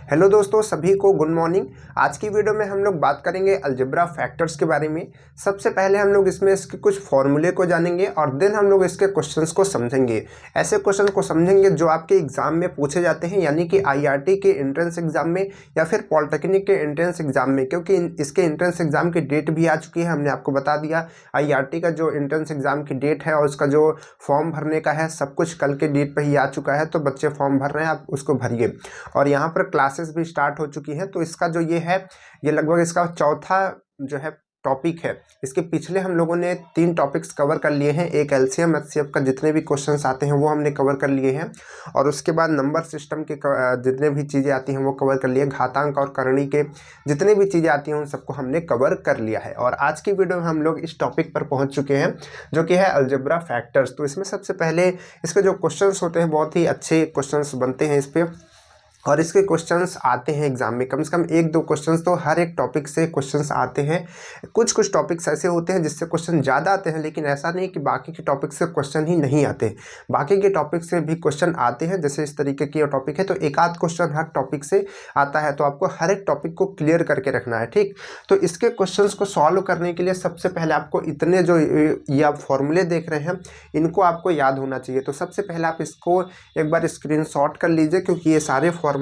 Hello दोस्तों, सभी को गुड मॉर्निंग। आज की वीडियो में हम लोग बात करेंगे अलजेब्रा फैक्टर्स के बारे में। सबसे पहले हम लोग इसमें इसके कुछ फॉर्मूले को जानेंगे और देन हम लोग इसके क्वेश्चंस को समझेंगे। ऐसे क्वेश्चन को समझेंगे जो आपके एग्जाम में पूछे जाते हैं, यानी कि आईआरटी के एंट्रेंस एग्जाम में या फिर पॉलिटेक्निक के एंट्रेंस एग्जाम में, क्योंकि इसके एंट्रेंस एग्जाम की डेट भी आ चुकी है। हमने आपको बता दिया आईआरटी का जो एंट्रेंस एग्जाम की डेट है और उसका जो फॉर्म भरने का है, सब कुछ कल के डेट पर ही आ चुका है। तो बच्चे फॉर्म भर रहे हैं, आप उसको भरिए। और यहाँ पर क्लासेस भी स्टार्ट हो चुकी हैं। तो इसका जो ये है, ये लगभग इसका चौथा जो है टॉपिक है। इसके पिछले हम लोगों ने 3 टॉपिक्स कवर कर लिए हैं। एक एलसीएम एचसीएफ का जितने भी क्वेश्चंस आते हैं वो हमने कवर कर लिए हैं, और उसके बाद नंबर सिस्टम के जितने भी चीज़ें आती हैं वो कवर कर लिए। घातांक और करणी के जितने भी चीज़ें आती हैं उन सबको हमने कवर कर लिया है। और आज की वीडियो में हम लोग इस टॉपिक पर पहुँच चुके हैं जो कि है अलजेब्रा फैक्टर्स। तो इसमें सबसे पहले इसके जो क्वेश्चंस होते हैं बहुत ही अच्छे क्वेश्चंस बनते हैं इस पर, और इसके क्वेश्चंस आते हैं एग्जाम में कम से कम 1-2 क्वेश्चंस तो हर एक टॉपिक से क्वेश्चंस आते हैं। कुछ टॉपिक्स ऐसे होते हैं जिससे क्वेश्चन ज़्यादा आते हैं, लेकिन ऐसा नहीं कि बाकी के टॉपिक से क्वेश्चन ही नहीं आते। बाकी के टॉपिक से भी क्वेश्चन आते हैं। जैसे इस तरीके की टॉपिक है तो एक आध क्वेश्चन हर टॉपिक से आता है, तो आपको हर एक टॉपिक को क्लियर करके रखना है, ठीक। तो इसके क्वेश्चंस को सॉल्व करने के लिए सबसे पहले आपको इतने जो ये आप फॉर्मूले देख रहे हैं इनको आपको याद होना चाहिए। तो सबसे पहले आप इसको एक बार स्क्रीनशॉट कर लीजिए, क्योंकि ये सारे फॉर्मूले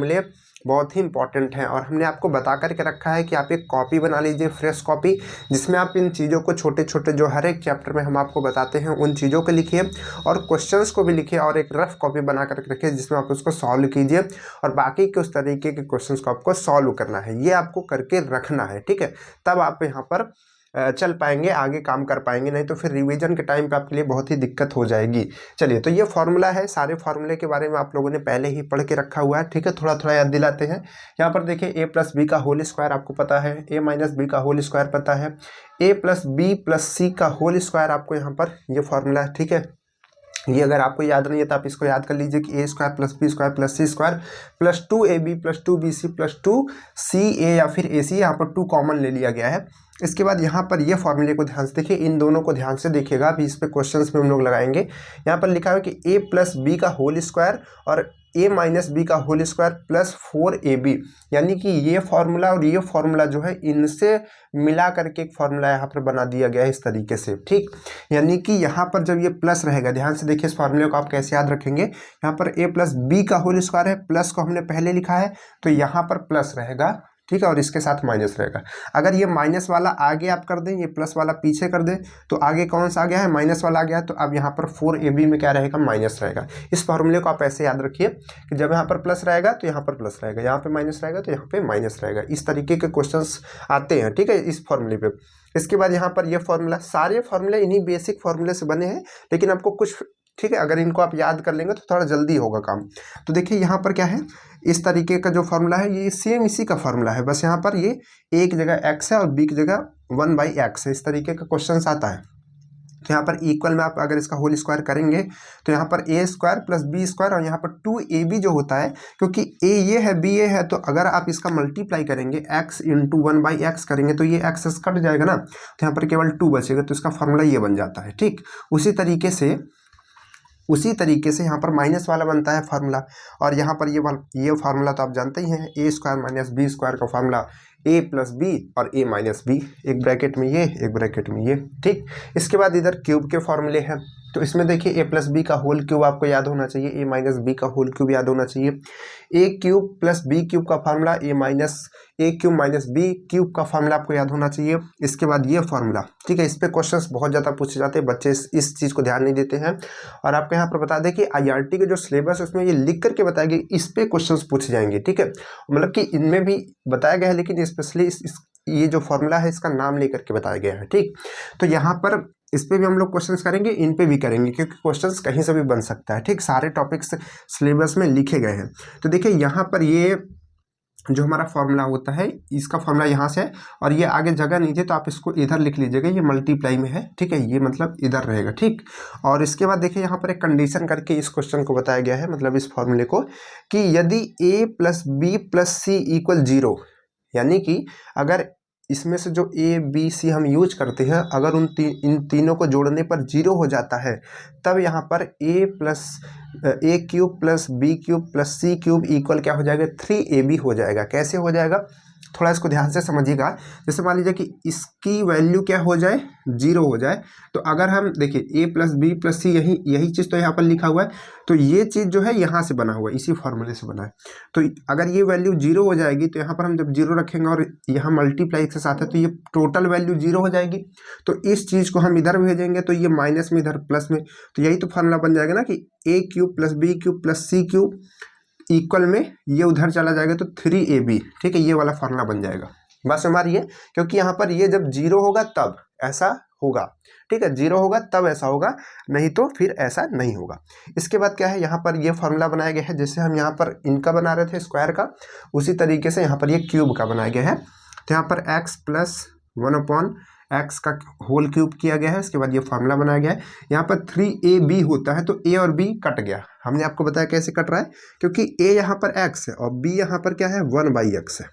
बहुत ही इंपॉर्टेंट हैं। और हमने आपको बता करके रखा है कि आप एक कॉपी बना लीजिए, फ्रेश कॉपी, जिसमें आप इन चीज़ों को छोटे छोटे जो हर एक चैप्टर में हम आपको बताते हैं उन चीज़ों को लिखिए और क्वेश्चंस को भी लिखिए, और एक रफ कॉपी बना करके रखिए जिसमें आप उसको सॉल्व कीजिए। और बाकी के उस तरीके के क्वेश्चंस को आपको सॉल्व करना है, ये आपको करके रखना है, ठीक है। तब आप यहाँ पर चल पाएंगे, आगे काम कर पाएंगे, नहीं तो फिर रिवीजन के टाइम पे आपके लिए बहुत ही दिक्कत हो जाएगी। चलिए, तो ये फार्मूला है। सारे फार्मूले के बारे में आप लोगों ने पहले ही पढ़ के रखा हुआ है, ठीक है। थोड़ा थोड़ा याद दिलाते हैं। यहाँ पर देखिए a प्लस बी का होल स्क्वायर आपको पता है, a माइनस बी का होल स्क्वायर पता है, a प्लस बी प्लस सी का होल स्क्वायर आपको यहाँ पर ये फार्मूला है, ठीक है। ये अगर आपको याद नहीं है तो आप इसको याद कर लीजिए कि a square plus B square plus C square plus 2ab plus 2bc plus 2ca या फिर ac, यहाँ पर 2 कॉमन ले लिया गया है। इसके बाद यहाँ पर ये फॉर्मूले को ध्यान से देखिए, इन दोनों को ध्यान से देखिएगा। अभी इस पे क्वेश्चंस में हम लोग लगाएंगे। यहाँ पर लिखा है कि a प्लस बी का होल स्क्वायर और a माइनस बी का होल स्क्वायर प्लस 4ab, यानी कि ये फार्मूला और ये फार्मूला जो है इनसे मिला करके एक फार्मूला यहाँ पर बना दिया गया है इस तरीके से, ठीक। यानी कि यहाँ पर जब ये प्लस रहेगा, ध्यान से देखिए इस फार्मूले को आप कैसे याद रखेंगे। यहाँ पर a प्लस बी का होल स्क्वायर है, प्लस को हमने पहले लिखा है तो यहाँ पर प्लस रहेगा, ठीक है, और इसके साथ माइनस रहेगा। अगर ये माइनस वाला आगे आप कर दें, ये प्लस वाला पीछे कर दें, तो आगे कौन सा आ गया है, माइनस वाला आ गया है। तो अब यहाँ पर 4ab में क्या रहेगा, माइनस रहेगा। इस फॉर्मूले को आप ऐसे याद रखिए कि जब यहाँ पर प्लस रहेगा तो यहाँ पर प्लस रहेगा, यहाँ पे माइनस रहेगा तो यहाँ पे माइनस रहेगा। इस तरीके के क्वेश्चंस आते हैं, ठीक है, इस फॉर्मूले पे। इसके बाद यहाँ पर ये फार्मूला, सारे फार्मूले इन्हीं बेसिक फार्मूले से बने हैं, लेकिन आपको कुछ, ठीक है, अगर इनको आप याद कर लेंगे तो थोड़ा जल्दी होगा काम। तो देखिए यहाँ पर क्या है, इस तरीके का जो फार्मूला है ये सेम इसी का फार्मूला है, बस यहाँ पर ये a की जगह x है और b की जगह 1/x है। इस तरीके का क्वेश्चन आता है। तो यहाँ पर इक्वल में आप अगर इसका होल स्क्वायर करेंगे तो यहाँ पर a square plus B square और यहाँ पर 2ab जो होता है, क्योंकि a ये है b ये है, तो अगर आप इसका मल्टीप्लाई करेंगे x इंटू 1/x करेंगे तो ये x कट जाएगा ना, तो यहाँ पर केवल 2 बचेगा, तो इसका फार्मूला ये बन जाता है, ठीक। उसी तरीके से यहाँ पर माइनस वाला बनता है फार्मूला, और यहाँ पर ये फार्मूला तो आप जानते ही हैं, a square minus B square का फार्मूला a प्लस बी और a माइनस बी, एक ब्रैकेट में ये एक ब्रैकेट में ये, ठीक। इसके बाद इधर क्यूब के फार्मूले हैं। तो इसमें देखिए a प्लस बी का होल क्यूब आपको याद होना चाहिए, a माइनस बी का होल क्यूब याद होना चाहिए। a cube plus B cube का formula a cube minus B cube का फार्मूला आपको याद होना चाहिए। इसके बाद ये फार्मूला, ठीक है। इस पे क्वेश्चंस बहुत ज़्यादा पूछे जाते हैं, बच्चे इस चीज़ को ध्यान नहीं देते हैं। और आपको यहाँ पर बता दें कि आईआरटी के जो सिलेबस है उसमें ये लिख करके बताया गया, इस पे क्वेश्चंस पूछे जाएंगे, ठीक है। मतलब कि इनमें भी बताया गया है, लेकिन स्पेशली ये जो फार्मूला है इसका नाम लेकर के बताया गया है, ठीक। तो यहाँ पर इस पे भी हम लोग क्वेश्चंस करेंगे, इन पे भी करेंगे, क्योंकि क्वेश्चंस कहीं से भी बन सकता है, ठीक। सारे टॉपिक्स सिलेबस में लिखे गए हैं। तो देखिए यहाँ पर ये जो हमारा फार्मूला होता है, इसका फार्मूला यहाँ से है, और ये आगे जगह नहीं थी तो आप इसको इधर लिख लीजिएगा, ये मल्टीप्लाई में है, ठीक है, ये मतलब इधर रहेगा, ठीक। और इसके बाद देखिए यहाँ पर एक कंडीशन करके इस क्वेश्चन को बताया गया है, मतलब इस फार्मूले को, कि यदि a plus B plus C equal 0, यानी कि अगर इसमें से जो ए बी सी हम यूज करते हैं, अगर इन तीनों को जोड़ने पर 0 हो जाता है, तब यहाँ पर A cube plus B cube plus C cube equal क्या हो जाएगा, 3ab हो जाएगा। कैसे हो जाएगा, थोड़ा इसको ध्यान से समझिएगा। जैसे मान लीजिए कि इसकी वैल्यू क्या हो जाए, 0 हो जाए, तो अगर हम देखिए a प्लस बी प्लस सी, यही चीज़ तो यहाँ पर लिखा हुआ है, तो ये चीज़ जो है यहाँ से बना हुआ है, इसी फॉर्मूले से बना है। तो अगर ये वैल्यू 0 हो जाएगी, तो यहाँ पर हम जब 0 रखेंगे और यहाँ मल्टीप्लाई के साथ है, तो ये टोटल वैल्यू 0 हो जाएगी। तो इस चीज़ को हम इधर भेजेंगे तो ये माइनस में, इधर प्लस में, तो यही तो फॉर्मूला बन जाएगा ना कि a cube plus B cube plus C cube equal में ये उधर चला जाएगा तो 3ab, ठीक है, ये वाला फॉर्मूला बन जाएगा। बात समझ रही है, क्योंकि यहाँ पर ये जब 0 होगा तब ऐसा होगा, ठीक है, 0 होगा तब ऐसा होगा, नहीं तो फिर ऐसा नहीं होगा। इसके बाद क्या है, यहाँ पर ये फॉर्मूला बनाया गया है, जैसे हम यहाँ पर इनका बना रहे थे स्क्वायर का, उसी तरीके से यहाँ पर ये क्यूब का बनाया गया है। तो यहाँ पर x प्लस 1/x का होल क्यूब किया गया है। इसके बाद ये फार्मूला बनाया गया है। यहाँ पर 3ab होता है, तो a और b कट गया। हमने आपको बताया कैसे कट रहा है, क्योंकि a यहाँ पर x है और b यहाँ पर क्या है, 1/x है,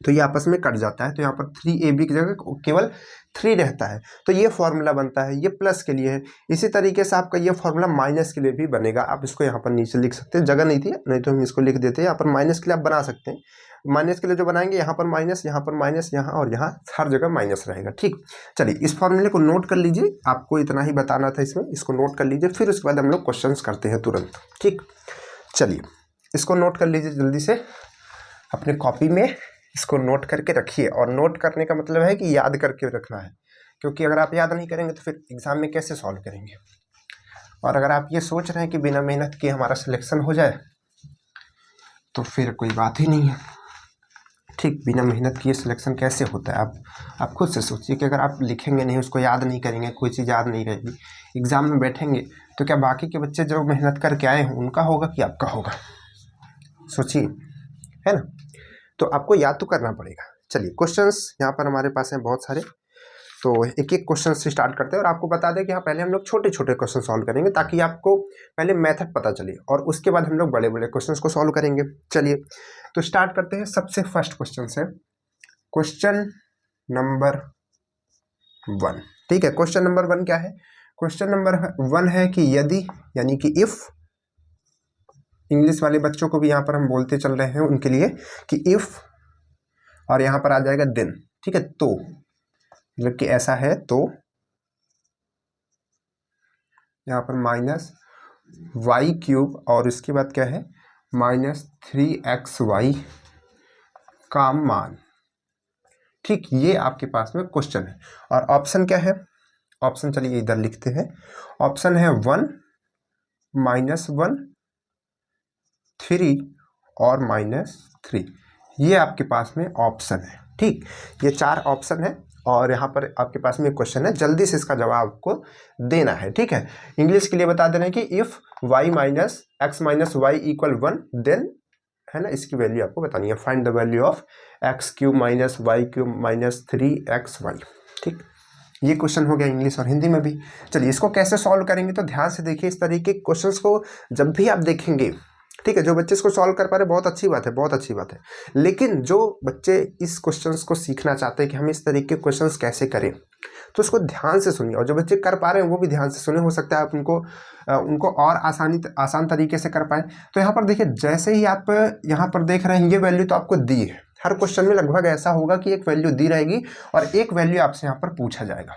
तो ये आपस में कट जाता है। तो यहाँ पर 3ab की जगह केवल 3 रहता है, तो ये फॉर्मूला बनता है। ये प्लस के लिए है। इसी तरीके से आपका ये फॉर्मूला माइनस के लिए भी बनेगा। आप इसको यहाँ पर नीचे लिख सकते हैं, जगह नहीं थी, नहीं तो हम इसको लिख देते हैं। यहाँ पर माइनस के लिए आप बना सकते हैं। माइनस के लिए जो बनाएंगे, यहाँ पर माइनस, यहाँ पर माइनस, यहाँ और यहाँ हर जगह माइनस रहेगा। ठीक, चलिए इस फॉर्मूले को नोट कर लीजिए। आपको इतना ही बताना था इसमें, इसको नोट कर लीजिए। फिर उसके बाद हम लोग क्वेश्चंस करते हैं तुरंत। ठीक, चलिए इसको नोट कर लीजिए जल्दी से अपने कॉपी में। इसको नोट करके रखिए, और नोट करने का मतलब है कि याद करके रखना है, क्योंकि अगर आप याद नहीं करेंगे तो फिर एग्ज़ाम में कैसे सॉल्व करेंगे। और अगर आप ये सोच रहे हैं कि बिना मेहनत के हमारा सिलेक्शन हो जाए, तो फिर कोई बात ही नहीं है। ठीक, बिना मेहनत किए सिलेक्शन कैसे होता है, आप खुद से सोचिए कि अगर आप लिखेंगे नहीं, उसको याद नहीं करेंगे, कोई चीज़ याद नहीं रहेगी, एग्ज़ाम में बैठेंगे, तो क्या बाकी के बच्चे जो मेहनत करके आए हैं उनका होगा कि आपका होगा? सोचिए, है ना। तो आपको याद तो करना पड़ेगा। चलिए क्वेश्चंस यहाँ पर हमारे पास हैं बहुत सारे, तो एक एक क्वेश्चन से स्टार्ट करते हैं। और आपको बता दें कि हाँ, पहले हम लोग छोटे छोटे क्वेश्चन सॉल्व करेंगे, ताकि आपको पहले मेथड पता चले, और उसके बाद हम लोग बड़े बड़े क्वेश्चंस को सॉल्व करेंगे। चलिए तो स्टार्ट करते हैं। सबसे फर्स्ट क्वेश्चन से, क्वेश्चन नंबर 1। ठीक है, क्वेश्चन नंबर 1 क्या है? क्वेश्चन नंबर 1 है कि यदि, यानी कि इफ़, इंग्लिश वाले बच्चों को भी यहाँ पर हम बोलते चल रहे हैं उनके लिए, कि इफ़, और यहाँ पर आ जाएगा देन। ठीक है, तो मतलब कि ऐसा है तो यहाँ पर -y³ और इसके बाद क्या है, -3xy का मान। ठीक, ये आपके पास में क्वेश्चन है। और ऑप्शन क्या है? ऑप्शन चलिए इधर लिखते हैं। ऑप्शन है 1, -1, 3 और -3। ये आपके पास में ऑप्शन है। ठीक, ये 4 ऑप्शन है, और यहाँ पर आपके पास में क्वेश्चन है। जल्दी से इसका जवाब आपको देना है। ठीक है, इंग्लिश के लिए बता देना है कि if y - x - y = 1, then, है ना, इसकी वैल्यू आपको बतानी है। Find the value of x³ - y³ - 3xy। ठीक, ये क्वेश्चन हो गया इंग्लिश और हिंदी में भी। चलिए इसको कैसे सॉल्व करेंगे, तो ध्यान से देखिए। इस तरीके के क्वेश्चंस को जब भी आप देखेंगे, ठीक है, जो बच्चे इसको सॉल्व कर पा रहे, बहुत अच्छी बात है, बहुत अच्छी बात है। लेकिन जो बच्चे इस क्वेश्चंस को सीखना चाहते हैं कि हम इस तरीके के क्वेश्चंस कैसे करें, तो उसको ध्यान से सुनिए। और जो बच्चे कर पा रहे हैं वो भी ध्यान से सुने। हो सकता है आप उनको और आसान तरीके से कर पाएँ। तो यहाँ पर देखिए, जैसे ही आप यहाँ पर देख रहे हैं, ये वैल्यू तो आपको दी है। हर क्वेश्चन में लगभग ऐसा होगा कि एक वैल्यू दी रहेगी और एक वैल्यू आपसे यहाँ पर पूछा जाएगा।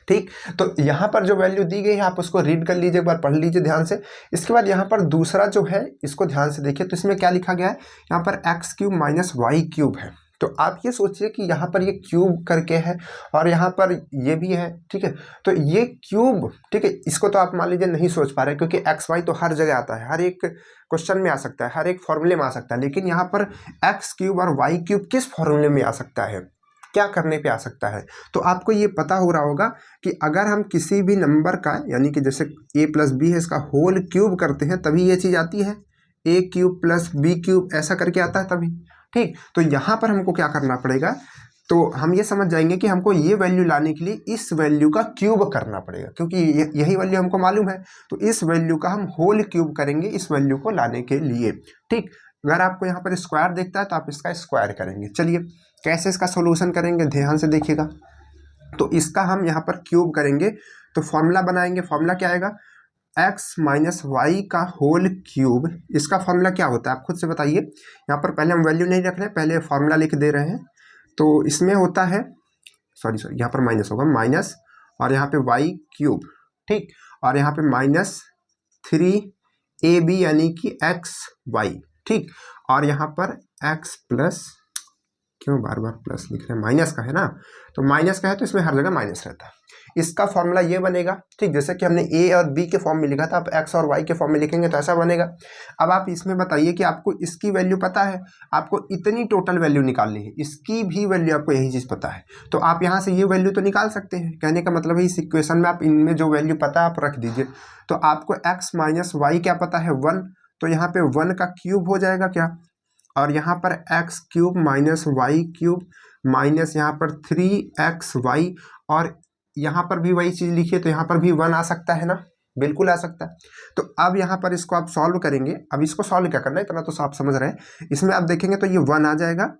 ठीक, तो यहाँ पर जो वैल्यू दी गई है, आप उसको रीड कर लीजिए, एक बार पढ़ लीजिए ध्यान से। इसके बाद यहाँ पर दूसरा जो है, इसको ध्यान से देखिए। तो इसमें क्या लिखा गया है, यहाँ पर x³ - y³ है। तो आप ये सोचिए कि यहाँ पर ये क्यूब करके है और यहाँ पर ये भी है। ठीक है, तो ये क्यूब, ठीक है, इसको तो आप मान लीजिए नहीं सोच पा रहे, क्योंकि x y तो हर जगह आता है, हर एक क्वेश्चन में आ सकता है, हर एक फॉर्मूले में आ सकता है। लेकिन यहाँ पर x³ और y³ किस फॉर्मूले में आ सकता है, क्या करने पे आ सकता है? तो आपको ये पता हो रहा होगा कि अगर हम किसी भी नंबर का, यानी कि जैसे a + b है, इसका होल क्यूब करते हैं तभी ये चीज़ आती है। a³ + b³ ऐसा करके आता है तभी। ठीक, तो यहाँ पर हमको क्या करना पड़ेगा, तो हम ये समझ जाएंगे कि हमको ये वैल्यू लाने के लिए इस वैल्यू का क्यूब करना पड़ेगा, क्योंकि यही वैल्यू हमको मालूम है। तो इस वैल्यू का हम होल क्यूब करेंगे इस वैल्यू को लाने के लिए। ठीक, अगर आपको यहाँ पर स्क्वायर दिखता है तो आप इसका स्क्वायर करेंगे। चलिए कैसे इसका सोल्यूशन करेंगे ध्यान से देखिएगा। तो इसका हम यहाँ पर क्यूब करेंगे तो फॉर्मूला बनाएंगे। फॉर्मूला क्या आएगा, एक्स माइनस वाई का होल क्यूब। इसका फॉर्मूला क्या होता है आप खुद से बताइए। यहाँ पर पहले हम वैल्यू नहीं रख रहे हैं, पहले फॉर्मूला लिख दे रहे हैं। तो इसमें होता है सॉरी यहाँ पर माइनस होगा, माइनस और यहाँ पे वाई क्यूब, ठीक, और यहाँ पे माइनस 3ab यानी कि एक्स वाई, ठीक, और यहाँ पर एक्स प्लस, क्यों बार बार प्लस लिख रहे हैं, माइनस का है ना, तो माइनस का है तो इसमें हर जगह माइनस रहता है। इसका फॉर्मूला ये बनेगा, ठीक, जैसे कि हमने ए और बी के फॉर्म में लिखा था, आप एक्स और वाई के फॉर्म में लिखेंगे तो ऐसा बनेगा। अब आप इसमें बताइए कि आपको इसकी वैल्यू पता है, आपको इतनी टोटल वैल्यू निकालनी है, इसकी भी वैल्यू आपको यही चीज़ पता है, तो आप यहाँ से ये वैल्यू तो निकाल सकते हैं। कहने का मतलब है इस इक्वेशन में आप इनमें जो वैल्यू पता है आप रख दीजिए। तो आपको एक्स माइनस वाई क्या पता है, 1, तो यहाँ पे 1 का क्यूब हो जाएगा क्या, और यहाँ पर x cube minus y cube minus यहाँ पर 3xy, और यहाँ पर भी वही चीज़ लिखिए तो यहाँ पर भी 1 आ सकता है ना, बिल्कुल आ सकता है। तो अब यहाँ पर इसको आप सॉल्व करेंगे। अब इसको सॉल्व क्या करना है, इतना तो आप समझ रहे हैं। इसमें आप देखेंगे तो ये 1 आ जाएगा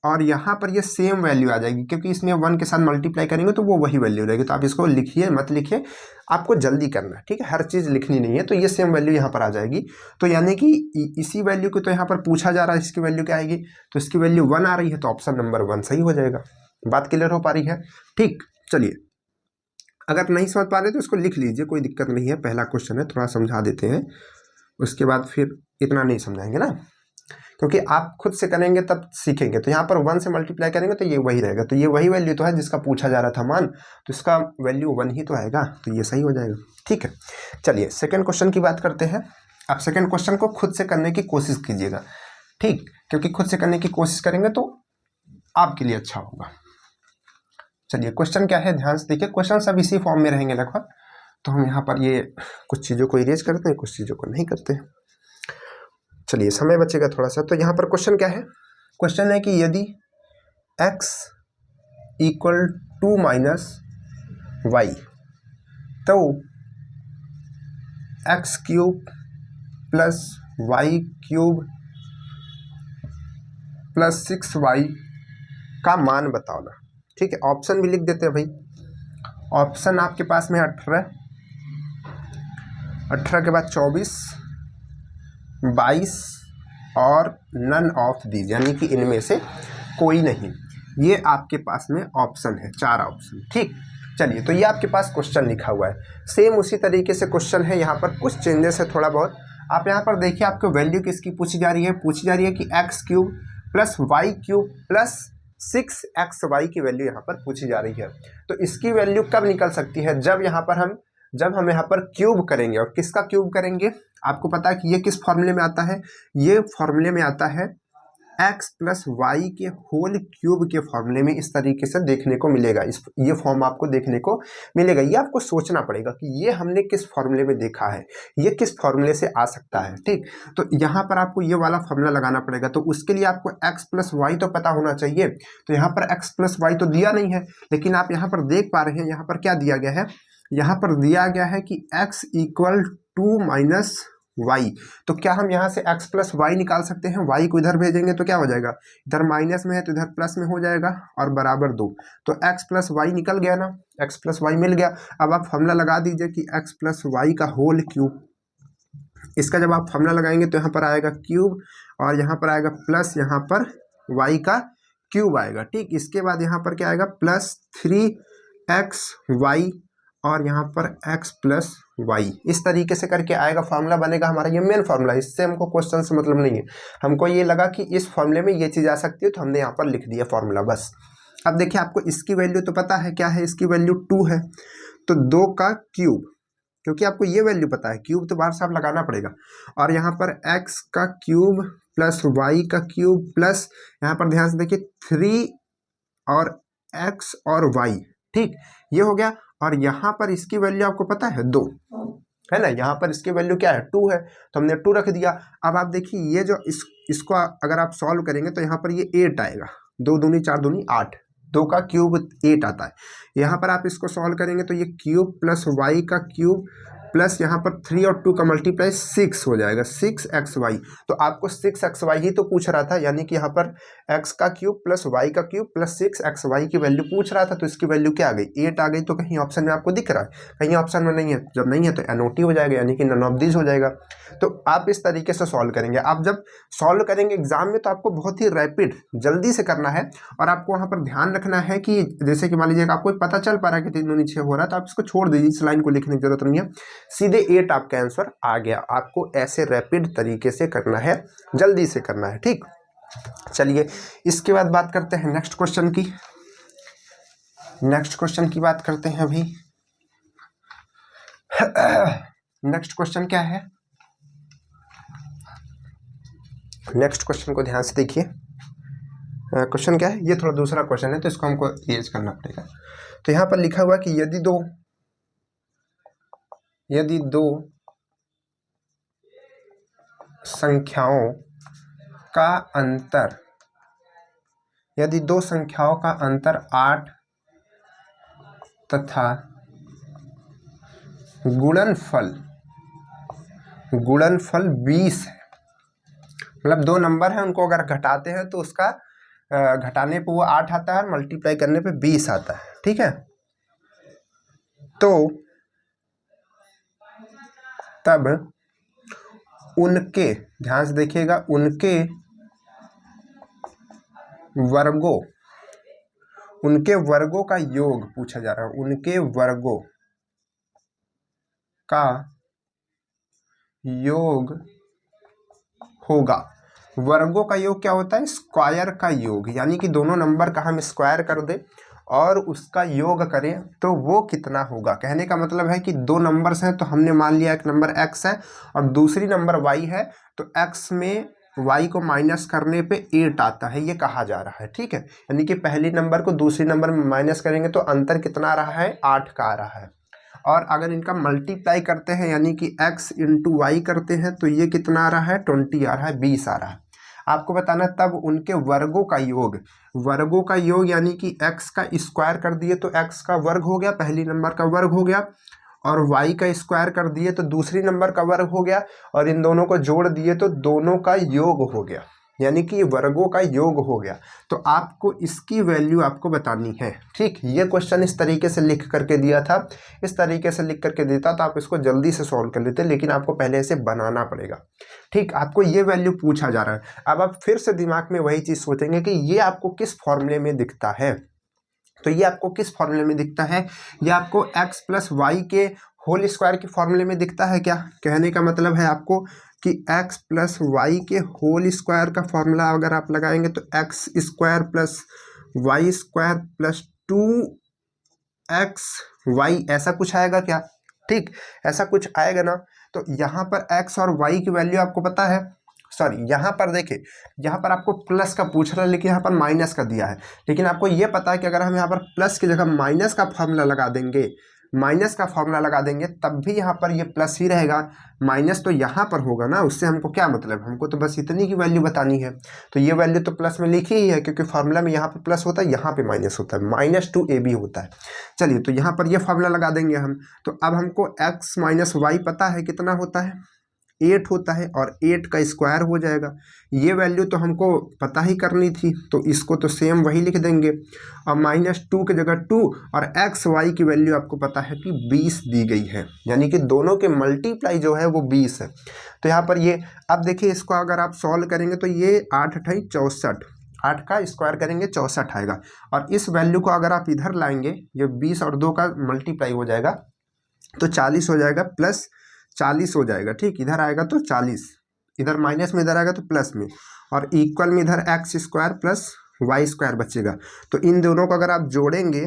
और यहाँ पर ये सेम वैल्यू आ जाएगी, क्योंकि इसमें 1 के साथ मल्टीप्लाई करेंगे तो वो वही वैल्यू रहेगी। तो आप इसको लिखिए मत लिखिए, आपको जल्दी करना है, ठीक है, हर चीज़ लिखनी नहीं है। तो ये सेम वैल्यू यहाँ पर आ जाएगी। तो यानी कि इसी वैल्यू को तो यहाँ पर पूछा जा रहा है, इसकी वैल्यू क्या आएगी, तो इसकी वैल्यू 1 आ रही है, तो ऑप्शन नंबर 1 सही हो जाएगा। बात क्लियर हो पा रही है, ठीक। चलिए अगर नहीं समझ पा रहे तो इसको लिख लीजिए, कोई दिक्कत नहीं है। पहला क्वेश्चन है, थोड़ा समझा देते हैं, उसके बाद फिर इतना नहीं समझाएंगे ना, क्योंकि आप खुद से करेंगे तब सीखेंगे। तो यहाँ पर 1 से मल्टीप्लाई करेंगे तो ये वही रहेगा, तो ये वही वैल्यू तो है जिसका पूछा जा रहा था मान, तो इसका वैल्यू 1 ही तो आएगा, तो ये सही हो जाएगा, ठीक है। चलिए सेकंड क्वेश्चन की बात करते हैं। आप सेकंड क्वेश्चन को खुद से करने की कोशिश कीजिएगा, ठीक, क्योंकि खुद से करने की कोशिश करेंगे तो आपके लिए अच्छा होगा। चलिए क्वेश्चन क्या है, ध्यान से देखिए। क्वेश्चन सब इसी फॉर्म में रहेंगे लगभग, तो हम यहाँ पर ये कुछ चीज़ों को इरेज करते हैं, कुछ चीज़ों को नहीं करते हैं। चलिए समय बचेगा थोड़ा सा। तो यहाँ पर क्वेश्चन क्या है, क्वेश्चन है कि यदि x equal to minus Y, तो X cube plus Y cube plus 6y का मान बताओ ना, ठीक है। ऑप्शन भी लिख देते हैं भाई। ऑप्शन आपके पास में 18 के बाद 24, 22 और नन ऑफ दीज, यानी कि इनमें से कोई नहीं। ये आपके पास में ऑप्शन है, 4 ऑप्शन, ठीक। चलिए तो ये आपके पास क्वेश्चन लिखा हुआ है, सेम उसी तरीके से क्वेश्चन है। यहाँ पर कुछ चेंजेस है थोड़ा बहुत। आप यहाँ पर देखिए, आपको वैल्यू किसकी पूछी जा रही है, पूछी जा रही है कि x cube plus Y cube plus 6xy की वैल्यू यहाँ पर पूछी जा रही है। तो इसकी वैल्यू कब निकल सकती है, जब हम यहाँ पर क्यूब करेंगे। और किसका क्यूब करेंगे, आपको पता है कि ये किस फॉर्मूले में आता है, ये फॉर्मूले में आता है x प्लस वाई के होल क्यूब के फॉर्मूले में। इस तरीके से देखने को मिलेगा, ये फॉर्म आपको देखने को मिलेगा। ये आपको सोचना पड़ेगा कि ये हमने किस फॉर्मूले में देखा है, ये किस फॉर्मूले से आ सकता है, ठीक। तो यहाँ पर आपको ये वाला फॉर्मूला लगाना पड़ेगा। तो उसके लिए आपको x प्लस वाई तो पता होना चाहिए। तो यहाँ पर x प्लस वाई तो दिया नहीं है, लेकिन आप यहाँ पर देख पा रहे हैं, यहाँ पर क्या दिया गया है, यहाँ पर दिया गया है कि x equal to minus Y. तो क्या हम यहाँ से x प्लस वाई निकाल सकते हैं, y को इधर भेजेंगे तो क्या हो जाएगा, इधर माइनस में है तो इधर प्लस में हो जाएगा, और बराबर 2। तो x प्लस वाई निकल गया ना, x प्लस वाई मिल गया। अब आप फॉर्मूला लगा दीजिए कि x प्लस वाई का होल क्यूब। इसका जब आप फॉर्मूला लगाएंगे तो यहाँ पर आएगा क्यूब, और यहाँ पर आएगा प्लस, यहाँ पर y का क्यूब आएगा, ठीक। इसके बाद यहाँ पर क्या आएगा, प्लस 3xy, और यहाँ पर x प्लस वाई। इस तरीके से करके आएगा, फार्मूला बनेगा हमारा। ये मेन फार्मूला, इससे हमको क्वेश्चन से मतलब नहीं है। हमको ये लगा कि इस फॉर्मूले में ये चीज़ आ सकती है, तो हमने यहाँ पर लिख दिया फार्मूला, बस। अब देखिए, आपको इसकी वैल्यू तो पता है, क्या है, इसकी वैल्यू 2 है। तो 2 का क्यूब, क्योंकि आपको ये वैल्यू पता है, क्यूब तो बाहर से आप लगाना पड़ेगा। और यहाँ पर x का क्यूब प्लस y का क्यूब प्लस, यहाँ पर ध्यान से देखिए 3 और x और y, ठीक, ये हो गया। और यहाँ पर इसकी वैल्यू आपको पता है 2 है ना, यहाँ पर इसकी वैल्यू क्या है, 2 है, तो हमने 2 रख दिया। अब आप देखिए, ये जो इसको अगर आप सॉल्व करेंगे तो यहाँ पर ये 8 आएगा, 2 दूनी 4 दूनी 8, 2 का क्यूब 8 आता है। यहाँ पर आप इसको सॉल्व करेंगे तो ये क्यूब प्लस वाई का क्यूब प्लस यहाँ पर 3 और 2 का मल्टीप्लाई 6 हो जाएगा, 6xy। तो आपको 6xy ही तो पूछ रहा था, यानी कि यहाँ पर x का क्यूब प्लस y का क्यूब प्लस 6xy की वैल्यू पूछ रहा था। तो इसकी वैल्यू क्या आ गई, 8 आ गई। तो कहीं ऑप्शन में आपको दिख रहा है, कहीं ऑप्शन में नहीं है। जब नहीं है तो NOT हो जाएगा, यानी कि नन ऑफ दीज हो जाएगा। तो आप इस तरीके से सॉल्व करेंगे। आप जब सॉल्व करेंगे एग्जाम में तो आपको बहुत ही रैपिड जल्दी से करना है, और आपको वहाँ पर ध्यान रखना है कि जैसे कि मान लीजिए आपको पता चल पा रहा है कि 3 दूनी 6 हो रहा है, तो आप इसको छोड़ दीजिए, इस लाइन को लिखने की जरूरत नहीं है, सीधे 8 आपका आंसर आ गया। आपको ऐसे रैपिड तरीके से करना है, जल्दी से करना है, ठीक। चलिए इसके बाद बात करते हैं नेक्स्ट क्वेश्चन की। नेक्स्ट क्वेश्चन की बात करते हैं अभी। नेक्स्ट क्वेश्चन क्या है, नेक्स्ट क्वेश्चन को ध्यान से देखिए। क्वेश्चन क्या है, ये थोड़ा दूसरा क्वेश्चन है तो इसको हमको यूज करना पड़ेगा। तो यहाँ पर लिखा हुआ कि यदि दो संख्याओं का अंतर, यदि दो संख्याओं का अंतर 8 तथा गुणनफल 20 है, मतलब दो नंबर है, उनको अगर घटाते हैं तो उसका घटाने पे वो 8 आता है, मल्टीप्लाई करने पे 20 आता है, ठीक है। तो तब उनके, ध्यान से देखिएगा, उनके वर्गों का योग पूछा जा रहा है। उनके वर्गों का योग होगा। वर्गों का योग क्या होता है, स्क्वायर का योग, यानी कि दोनों नंबर का हम स्क्वायर कर दे और उसका योग करें तो वो कितना होगा। कहने का मतलब है कि दो नंबर्स हैं, तो हमने मान लिया एक नंबर x है और दूसरी नंबर y है, तो x में y को माइनस करने पे 8 आता है, ये कहा जा रहा है, ठीक है। यानी कि पहली नंबर को दूसरी नंबर में माइनस करेंगे तो अंतर कितना आ रहा है, 8 का आ रहा है। और अगर इनका मल्टीप्लाई करते हैं, यानी कि x इंटू वाई करते हैं, तो ये कितना आ रहा है, 20 आ रहा है, 20 आ रहा है। आपको बताना तब उनके वर्गों का योग, यानी कि x का स्क्वायर कर दिए तो x का वर्ग हो गया, पहली नंबर का वर्ग हो गया, और y का स्क्वायर कर दिए तो दूसरी नंबर का वर्ग हो गया, और इन दोनों को जोड़ दिए तो दोनों का योग हो गया, यानी कि वर्गों का योग हो गया। तो आपको इसकी वैल्यू आपको बतानी है, ठीक। ये क्वेश्चन इस तरीके से लिख करके दिया था, इस तरीके से लिख करके देता तो आप इसको जल्दी से सॉल्व कर लेते, लेकिन आपको पहले इसे बनाना पड़ेगा, ठीक। आपको ये वैल्यू पूछा जा रहा है। अब आप फिर से दिमाग में वही चीज़ सोचेंगे कि ये आपको किस फॉर्मूले में दिखता है। तो ये आपको किस फॉर्मूले में दिखता है, ये आपको x प्लस वाई के होल स्क्वायर के फॉर्मूले में दिखता है क्या। कहने का मतलब है आपको कि x प्लस वाई के होल स्क्वायर का फॉर्मूला अगर आप लगाएंगे तो x square plus y square plus 2xy ऐसा कुछ आएगा क्या, ठीक। ऐसा कुछ आएगा ना। तो यहाँ पर x और y की वैल्यू आपको पता है, सॉरी यहाँ पर देखिए, यहाँ पर आपको प्लस का पूछ रहा है लेकिन यहाँ पर माइनस का दिया है। लेकिन आपको ये पता है कि अगर हम यहाँ पर प्लस की जगह माइनस का फॉर्मूला लगा देंगे, तब भी यहाँ पर ये प्लस ही रहेगा। माइनस तो यहाँ पर होगा ना, उससे हमको क्या मतलब, हमको तो बस इतनी की वैल्यू बतानी है। तो ये वैल्यू तो प्लस में लिखी ही है, क्योंकि फार्मूला में यहाँ पर प्लस होता है, यहाँ पे माइनस होता है, -2ab होता है। चलिए तो यहाँ पर ये फार्मूला लगा देंगे हम। तो अब हमको x माइनस वाई पता है कितना होता है, 8 होता है, और 8 का स्क्वायर हो जाएगा। ये वैल्यू तो हमको पता ही करनी थी, तो इसको तो सेम वही लिख देंगे। और -2 की जगह 2, और एक्स वाई की वैल्यू आपको पता है कि 20 दी गई है, यानी कि दोनों के मल्टीप्लाई जो है वो 20 है। तो यहाँ पर ये, अब देखिए इसको अगर आप सॉल्व करेंगे तो ये 8 × 64, 8 का स्क्वायर करेंगे 64 आएगा। और इस वैल्यू को अगर आप इधर लाएंगे, ये 20 और 2 का मल्टीप्लाई हो जाएगा तो 40 हो जाएगा, प्लस 40 हो जाएगा, ठीक। इधर आएगा तो 40, इधर माइनस में, इधर आएगा तो प्लस में, और इक्वल में इधर x square plus y square बचेगा। तो इन दोनों को अगर आप जोड़ेंगे,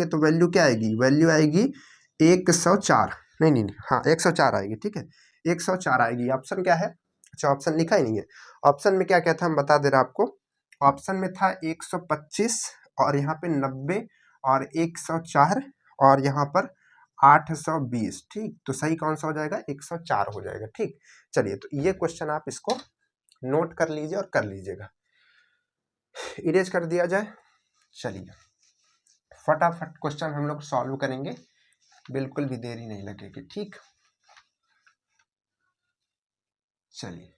तो वैल्यू क्या आएगी, वैल्यू आएगी 104, नहीं, हाँ 104 आएगी, ठीक है, 104 आएगी। ऑप्शन क्या है, अच्छा ऑप्शन लिखा ही नहीं है। ऑप्शन में क्या क्या था हम बता दे रहे आपको। ऑप्शन में था 125, और यहाँ पे 90, और 104, और यहाँ पर 820, ठीक। तो सही कौन सा हो जाएगा, 104 हो जाएगा, ठीक। चलिए तो ये क्वेश्चन आप इसको नोट कर लीजिए और कर लीजिएगा, इरेज कर दिया जाए। चलिए फटाफट क्वेश्चन हम लोग सॉल्व करेंगे। बिल्कुल भी देरी नहीं लगेगी। ठीक, चलिए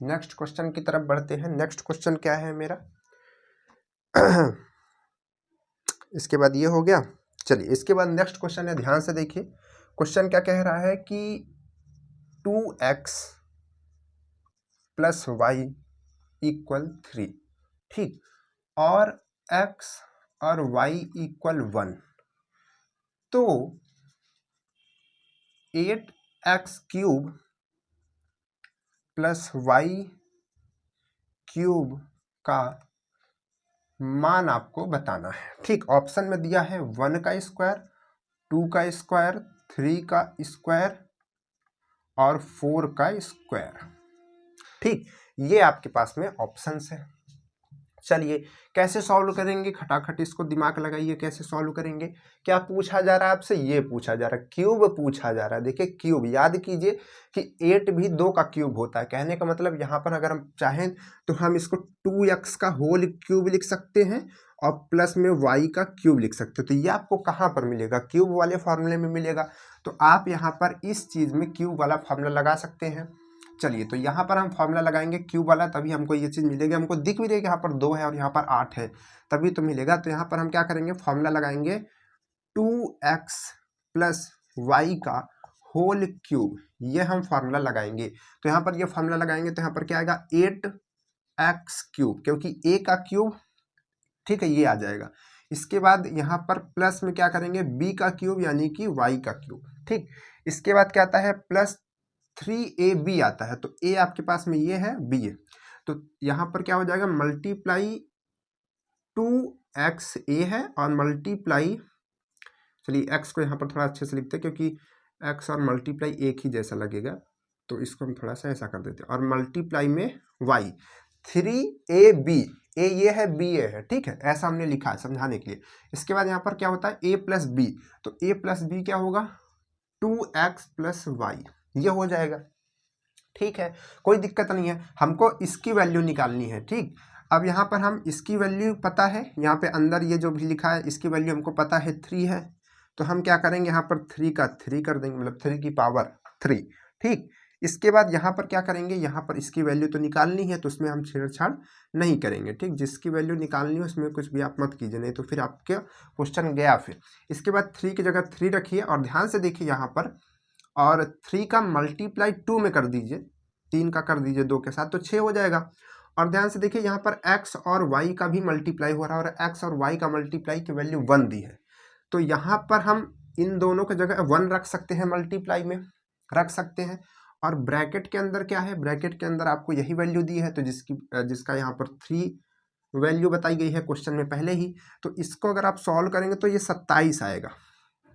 नेक्स्ट क्वेश्चन की तरफ बढ़ते हैं। नेक्स्ट क्वेश्चन क्या है मेरा इसके बाद ये हो गया। चलिए इसके बाद नेक्स्ट क्वेश्चन है, ध्यान से देखिए। क्वेश्चन क्या कह रहा है कि 2x + y = 3, ठीक, और x और y = 1, तो 8x³ + y³ का मान आपको बताना है। ठीक, ऑप्शन में दिया है 1 का स्क्वायर, 2 का स्क्वायर, 3 का स्क्वायर और 4 का स्क्वायर। ठीक, ये आपके पास में ऑप्शंस है। चलिए कैसे सॉल्व करेंगे, खटाखट इसको दिमाग लगाइए, कैसे सॉल्व करेंगे। क्या पूछा जा रहा है आपसे, ये पूछा जा रहा है, क्यूब पूछा जा रहा है। देखिए क्यूब याद कीजिए कि 8 भी 2 का क्यूब होता है। कहने का मतलब यहाँ पर अगर हम चाहें तो हम इसको 2x का होल क्यूब लिख सकते हैं और प्लस में y का क्यूब लिख सकते हैं। तो ये आपको कहाँ पर मिलेगा, क्यूब वाले फॉर्मूले में मिलेगा। तो आप यहाँ पर इस चीज़ में क्यूब वाला फॉर्मूला लगा सकते हैं। चलिए तो यहाँ पर हम फॉर्मूला लगाएंगे क्यूब वाला, तभी हमको ये चीज़ मिलेगी। हमको दिख भी रही है यहाँ पर 2 है और यहाँ पर 8 है, तभी तो मिलेगा। तो यहाँ पर हम क्या करेंगे, फॉर्मूला लगाएंगे 2x + y का होल क्यूब, ये हम फॉर्मूला लगाएंगे। तो यहाँ पर ये फॉर्मूला लगाएंगे तो यहाँ पर क्या आएगा 8x³, क्योंकि a का क्यूब, ठीक है, ये आ जाएगा। इसके बाद यहाँ पर प्लस में क्या करेंगे b का क्यूब यानी कि y का क्यूब। ठीक, इसके बाद क्या आता है +3ab आता है। तो a आपके पास में ये है, b है, तो यहाँ पर क्या हो जाएगा मल्टीप्लाई 2xa है और मल्टीप्लाई, चलिए x को यहाँ पर थोड़ा अच्छे से लिखते हैं क्योंकि x और मल्टीप्लाई एक ही जैसा लगेगा, तो इसको हम थोड़ा सा ऐसा कर देते हैं, और मल्टीप्लाई में y 3ab, a ये है b ये है, ठीक है, ऐसा हमने लिखा है समझाने के लिए। इसके बाद यहाँ पर क्या होता है a + b, तो a + b क्या होगा 2x + y, ये हो जाएगा। ठीक है, कोई दिक्कत नहीं है, हमको इसकी वैल्यू निकालनी है। ठीक, अब यहाँ पर हम इसकी वैल्यू पता है, यहाँ पे अंदर ये जो भी लिखा है इसकी वैल्यू हमको पता है 3 है, तो हम क्या करेंगे यहाँ पर 3 का 3 कर देंगे, मतलब 3 की पावर 3। ठीक, इसके बाद यहाँ पर क्या करेंगे, यहाँ पर इसकी वैल्यू तो निकालनी है, तो उसमें हम छेड़छाड़ नहीं करेंगे। ठीक, जिसकी वैल्यू निकालनी है उसमें कुछ भी आप मत कीजिए, नहीं तो फिर आपके क्वेश्चन गया फिर। इसके बाद 3 की जगह 3 रखिए और ध्यान से देखिए यहाँ पर, और 3 का मल्टीप्लाई 2 में कर दीजिए, 3 का कर दीजिए 2 के साथ, तो 6 हो जाएगा। और ध्यान से देखिए यहाँ पर x और y का भी मल्टीप्लाई हो रहा है, और x और y का मल्टीप्लाई की वैल्यू 1 दी है, तो यहाँ पर हम इन दोनों की जगह 1 रख सकते हैं, मल्टीप्लाई में रख सकते हैं। और ब्रैकेट के अंदर क्या है, ब्रैकेट के अंदर आपको यही वैल्यू दी है, तो जिसका यहाँ पर 3 वैल्यू बताई गई है क्वेश्चन में पहले ही। तो इसको अगर आप सॉल्व करेंगे तो ये 27 आएगा,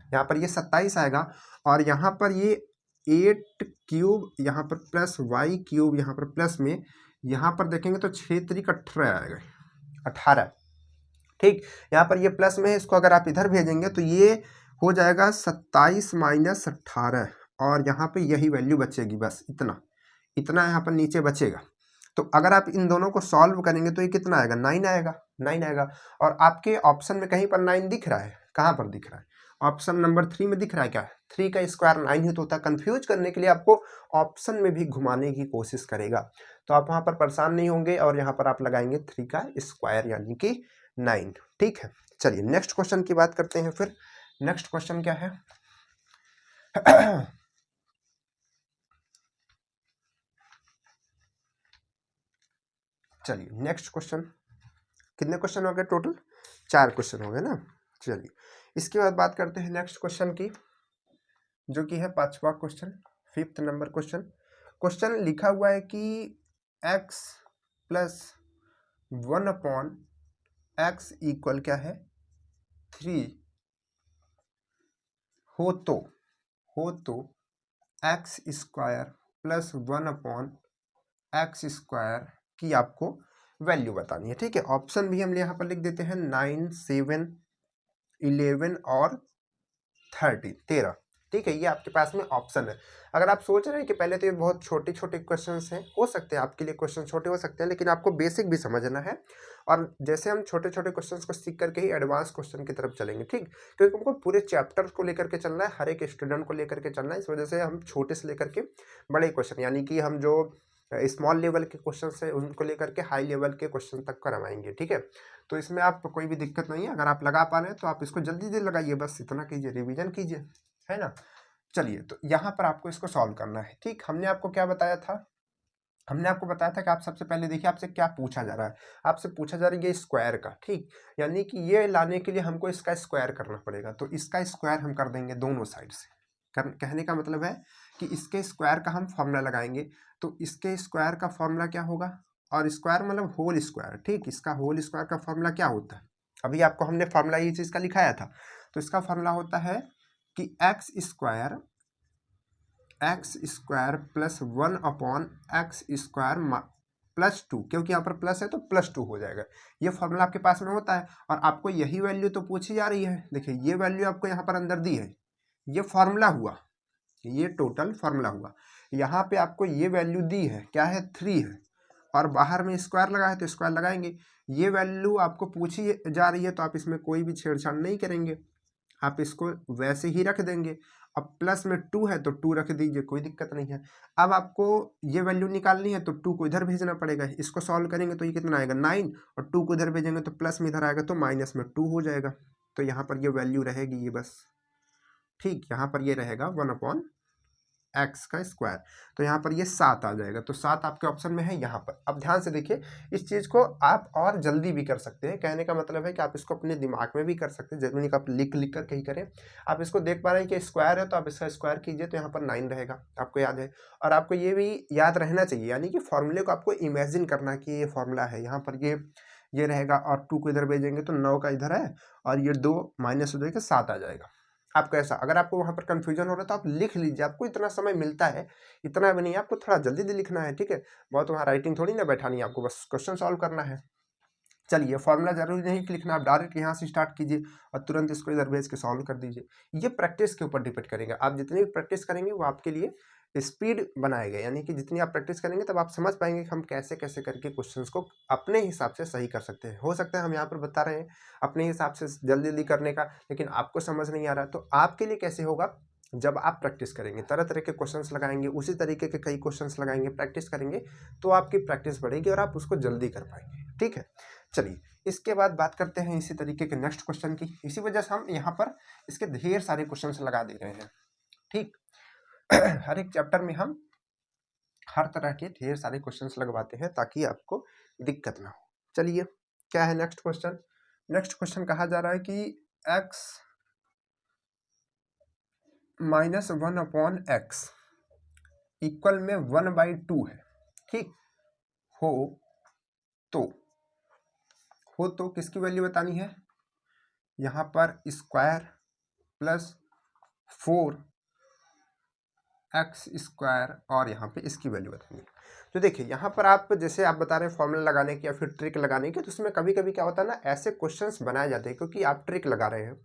यहाँ पर ये 27 आएगा, और यहाँ पर ये 8³ यहाँ पर +y³ यहाँ पर प्लस में, यहाँ पर देखेंगे तो 6 × 3 = 18 आएगा, 18। ठीक, यहाँ पर ये प्लस में है, इसको अगर आप इधर भेजेंगे तो ये हो जाएगा 27 - 18, और यहाँ पे यही वैल्यू बचेगी, बस इतना इतना यहाँ पर नीचे बचेगा। तो अगर आप इन दोनों को सॉल्व करेंगे तो ये कितना आएगा 9 आएगा, 9 आएगा। और आपके ऑप्शन में कहीं पर 9 दिख रहा है, कहाँ पर दिख रहा है, ऑप्शन नंबर 3 में दिख रहा है क्या, 3 का स्क्वायर 9 ही तो होता है। कंफ्यूज करने के लिए आपको ऑप्शन में भी घुमाने की कोशिश करेगा, तो आप वहाँ पर परेशान नहीं होंगे, और यहाँ पर आप लगाएंगे 3 का स्क्वायर यानी कि 9। ठीक है, चलिए नेक्स्ट क्वेश्चन की बात करते हैं फिर। नेक्स्ट क्वेश्चन क्या है चलिए नेक्स्ट क्वेश्चन, कितने क्वेश्चन हो गए टोटल, 4 क्वेश्चन हो गए ना। चलिए इसके बाद बात करते हैं नेक्स्ट क्वेश्चन की, जो कि है 5वां question, 5th number question. Question लिखा हुआ है कि x + 1/x = क्या है 3 हो तो x² + 1/x² की आपको वैल्यू बतानी है। ठीक है, ऑप्शन भी हम यहाँ पर लिख देते हैं 9, 7, 11 और 13। ठीक है, ये आपके पास में ऑप्शन है। अगर आप सोच रहे हैं कि पहले तो ये बहुत छोटे छोटे क्वेश्चंस हैं, हो सकते हैं आपके लिए क्वेश्चन छोटे हो सकते हैं, लेकिन आपको बेसिक भी समझना है। और जैसे हम छोटे छोटे क्वेश्चंस को सीख करके ही एडवांस क्वेश्चन की तरफ चलेंगे, ठीक, क्योंकि हमको पूरे चैप्टर को लेकर के चलना है, हर एक स्टूडेंट को लेकर के चलना है। इस वजह से हम छोटे से लेकर के बड़े क्वेश्चन, यानी कि हम जो स्मॉल लेवल के क्वेश्चन है उनको लेकर के हाई लेवल के क्वेश्चन तक करवाएंगे, ठीक है। तो इसमें आप कोई भी दिक्कत नहीं है, अगर आप लगा पा रहे हैं तो आप इसको जल्दी जल्दी लगाइए, बस इतना कीजिए, रिवीजन कीजिए, है ना। चलिए, तो यहाँ पर आपको इसको सॉल्व करना है, ठीक। हमने आपको क्या बताया था, हमने आपको बताया था कि आप सबसे पहले देखिए आपसे क्या पूछा जा रहा है। आपसे पूछा जा रहा है ये स्क्वायर का, ठीक, यानी कि ये लाने के लिए हमको इसका स्क्वायर करना पड़ेगा। तो इसका स्क्वायर हम कर देंगे दोनों साइड से। कहने का मतलब है कि इसके स्क्वायर का हम फॉर्मूला लगाएंगे। तो इसके स्क्वायर का फॉर्मूला क्या होगा, और स्क्वायर मतलब होल स्क्वायर, ठीक। इसका होल स्क्वायर का फॉर्मूला क्या होता है, अभी आपको हमने फॉर्मूला ये चीज़ का लिखाया था। तो इसका फॉर्मूला होता है कि x square plus 1/x² plus 2, क्योंकि यहाँ पर प्लस है तो +2 हो जाएगा। ये फॉर्मूला आपके पास में होता है, और आपको यही वैल्यू तो पूछी जा रही है। देखिए ये वैल्यू आपको यहाँ पर अंदर दी है, ये फॉर्मूला हुआ, ये टोटल फॉर्मूला हुआ। यहाँ पे आपको ये वैल्यू दी है, क्या है, 3 है, और बाहर में स्क्वायर लगा है तो स्क्वायर लगाएंगे। ये वैल्यू आपको पूछी जा रही है तो आप इसमें कोई भी छेड़छाड़ नहीं करेंगे, आप इसको वैसे ही रख देंगे। अब प्लस में 2 है तो 2 रख दीजिए, कोई दिक्कत नहीं है। अब आपको ये वैल्यू निकालनी है तो 2 को इधर भेजना पड़ेगा। इसको सॉल्व करेंगे तो ये कितना आएगा, 9, और 2 को इधर भेजेंगे तो प्लस में इधर आएगा तो माइनस में 2 हो जाएगा। तो यहाँ पर ये वैल्यू रहेगी ये बस, ठीक, यहाँ पर ये रहेगा 1/x²। तो यहाँ पर ये 7 आ जाएगा। तो 7 आपके ऑप्शन में है यहाँ पर। अब ध्यान से देखिए, इस चीज़ को आप और जल्दी भी कर सकते हैं। कहने का मतलब है कि आप इसको अपने दिमाग में भी कर सकते हैं, जरूरी नहीं कि आप लिख लिख कर कहीं करें। आप इसको देख पा रहे हैं कि स्क्वायर है तो आप इसका स्क्वायर कीजिए तो यहाँ पर 9 रहेगा, आपको याद है। और आपको ये भी याद रहना चाहिए, यानी कि फॉर्मूले को आपको इमेजिन करना कि ये फॉर्मूला है, यहाँ पर ये रहेगा, और 2 को इधर भेजेंगे तो 9 का इधर है, और ये 2 माइनस हो जाएगा, 7 आ जाएगा। आपको ऐसा, अगर आपको वहाँ पर कन्फ्यूजन हो रहा है तो आप लिख लीजिए, आपको इतना समय मिलता है, इतना भी नहीं, आपको थोड़ा जल्दी जल्दी लिखना है, ठीक है। बहुत वहाँ राइटिंग थोड़ी ना बैठानी है आपको, बस क्वेश्चन सॉल्व करना है। चलिए, फॉर्मूला जरूरी नहीं कि लिखना, आप डायरेक्ट यहाँ से स्टार्ट कीजिए और तुरंत इसको इधर भेज के सॉल्व कर दीजिए। ये प्रैक्टिस के ऊपर डिपेंड करेगा, आप जितनी भी प्रैक्टिस करेंगे वो आपके लिए स्पीड बनाएगा, यानी कि जितनी आप प्रैक्टिस करेंगे तब आप समझ पाएंगे कि हम कैसे कैसे करके क्वेश्चंस को अपने हिसाब से सही कर सकते हैं। हो सकता है हम यहाँ पर बता रहे हैं अपने हिसाब से जल्दी जल्दी करने का, लेकिन आपको समझ नहीं आ रहा, तो आपके लिए कैसे होगा, जब आप प्रैक्टिस करेंगे, तरह तरह के क्वेश्चंस लगाएंगे, उसी तरीके के कई क्वेश्चंस लगाएंगे, प्रैक्टिस करेंगे, तो आपकी प्रैक्टिस बढ़ेगी और आप उसको जल्दी कर पाएंगे, ठीक है। चलिए, इसके बाद बात करते हैं इसी तरीके के नेक्स्ट क्वेश्चन की। इसी वजह से हम यहाँ पर इसके ढेर सारे क्वेश्चंस लगा दे रहे हैं, ठीक। हर एक चैप्टर में हम हर तरह के ढेर सारे क्वेश्चंस लगवाते हैं ताकि आपको दिक्कत ना हो। चलिए, क्या है नेक्स्ट क्वेश्चन। नेक्स्ट क्वेश्चन कहा जा रहा है कि x - 1/x इक्वल में 1/2 है, ठीक। हो तो किसकी वैल्यू बतानी है, यहाँ पर स्क्वायर प्लस 4x², और यहाँ पे इसकी वैल्यू बतानी है। तो देखिए, यहाँ पर आप जैसे आप बता रहे हैं फॉर्मूला लगाने की या फिर ट्रिक लगाने की, तो उसमें कभी कभी क्या होता है ना, ऐसे क्वेश्चंस बनाए जाते हैं क्योंकि आप ट्रिक लगा रहे हैं,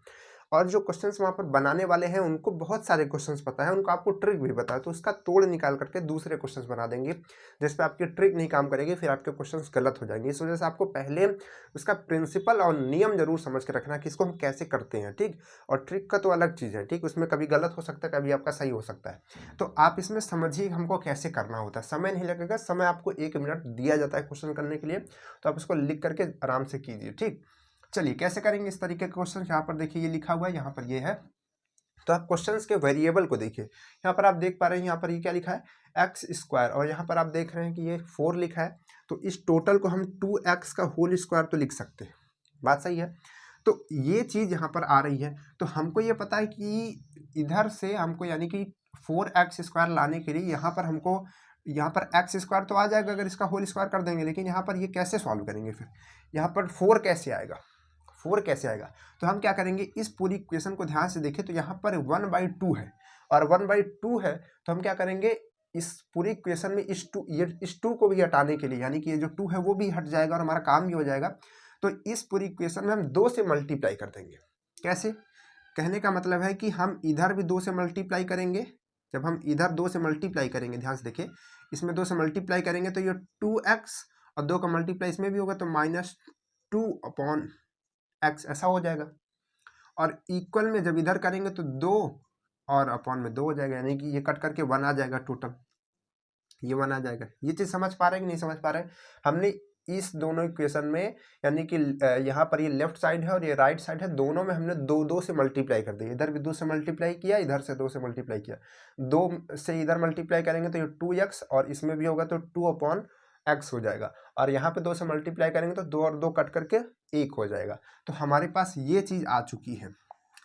और जो क्वेश्चंस वहाँ पर बनाने वाले हैं उनको बहुत सारे क्वेश्चंस पता है, उनको आपको ट्रिक भी पता है, तो उसका तोड़ निकाल करके दूसरे क्वेश्चंस बना देंगे जिस पे आपकी ट्रिक नहीं काम करेगी, फिर आपके क्वेश्चंस गलत हो जाएंगे। इस वजह से आपको पहले उसका प्रिंसिपल और नियम जरूर समझ के रखना कि इसको हम कैसे करते हैं, ठीक। और ट्रिक का तो अलग चीज़ है, ठीक, उसमें कभी गलत हो सकता है, कभी आपका सही हो सकता है। तो आप इसमें समझिए हमको कैसे करना होता है, समय नहीं लगेगा, समय आपको 1 मिनट दिया जाता है क्वेश्चन करने के लिए, तो आप इसको लिख करके आराम से कीजिए, ठीक। चलिए, कैसे करेंगे इस तरीके के क्वेश्चन। यहाँ पर देखिए ये लिखा हुआ है, यहाँ पर ये है, तो आप क्वेश्चंस के वेरिएबल को देखिए। यहाँ पर आप देख पा रहे हैं, यहाँ पर ये क्या लिखा है, x², और यहाँ पर आप देख रहे हैं कि ये 4 लिखा है, तो इस टोटल को हम 2x का होल स्क्वायर तो लिख सकते हैं, बात सही है। तो ये चीज़ यहाँ पर आ रही है, तो हमको ये पता है कि इधर से हमको यानी कि 4x² लाने के लिए यहाँ पर हमको, यहाँ पर x² तो आ जाएगा अगर इसका होल स्क्वायर कर देंगे, लेकिन यहाँ पर ये कैसे सॉल्व करेंगे, फिर यहाँ पर 4 कैसे आएगा, 4 कैसे आएगा। तो हम क्या करेंगे, इस पूरी इक्वेशन को ध्यान से देखें तो यहाँ पर 1/2 है, और 1/2 है, तो हम क्या करेंगे, इस पूरी इक्वेशन में इस 2 को भी हटाने के लिए, यानी कि ये जो 2 है वो भी हट जाएगा और हमारा काम भी हो जाएगा। तो इस पूरी इक्वेशन में हम 2 से मल्टीप्लाई कर देंगे। कैसे कहने का मतलब है कि हम इधर भी 2 से मल्टीप्लाई करेंगे। जब हम इधर 2 से मल्टीप्लाई करेंगे, ध्यान से देखिए, इसमें 2 से मल्टीप्लाई करेंगे तो ये 2x और 2 का मल्टीप्लाई इसमें भी होगा तो -2/x ऐसा हो जाएगा। और इक्वल में जब इधर करेंगे तो 2 और अपॉन में 2 हो जाएगा, यानी कि ये कट करके 1 आ जाएगा टोटल, ये 1 आ जाएगा। ये चीज़ समझ पा रहे हैं कि नहीं समझ पा रहे हैं? हमने इस दोनों इक्वेशन में, यानी कि यहाँ पर ये लेफ्ट साइड है और ये राइट साइड है, दोनों में हमने 2 से मल्टीप्लाई कर दिया। इधर भी 2 से मल्टीप्लाई किया, इधर से 2 से मल्टीप्लाई किया। 2 से इधर मल्टीप्लाई करेंगे तो ये 2x और इसमें भी होगा तो 2/x हो जाएगा। और यहाँ पे 2 से मल्टीप्लाई करेंगे तो 2 और 2 कट करके 1 हो जाएगा। तो हमारे पास ये चीज़ आ चुकी है,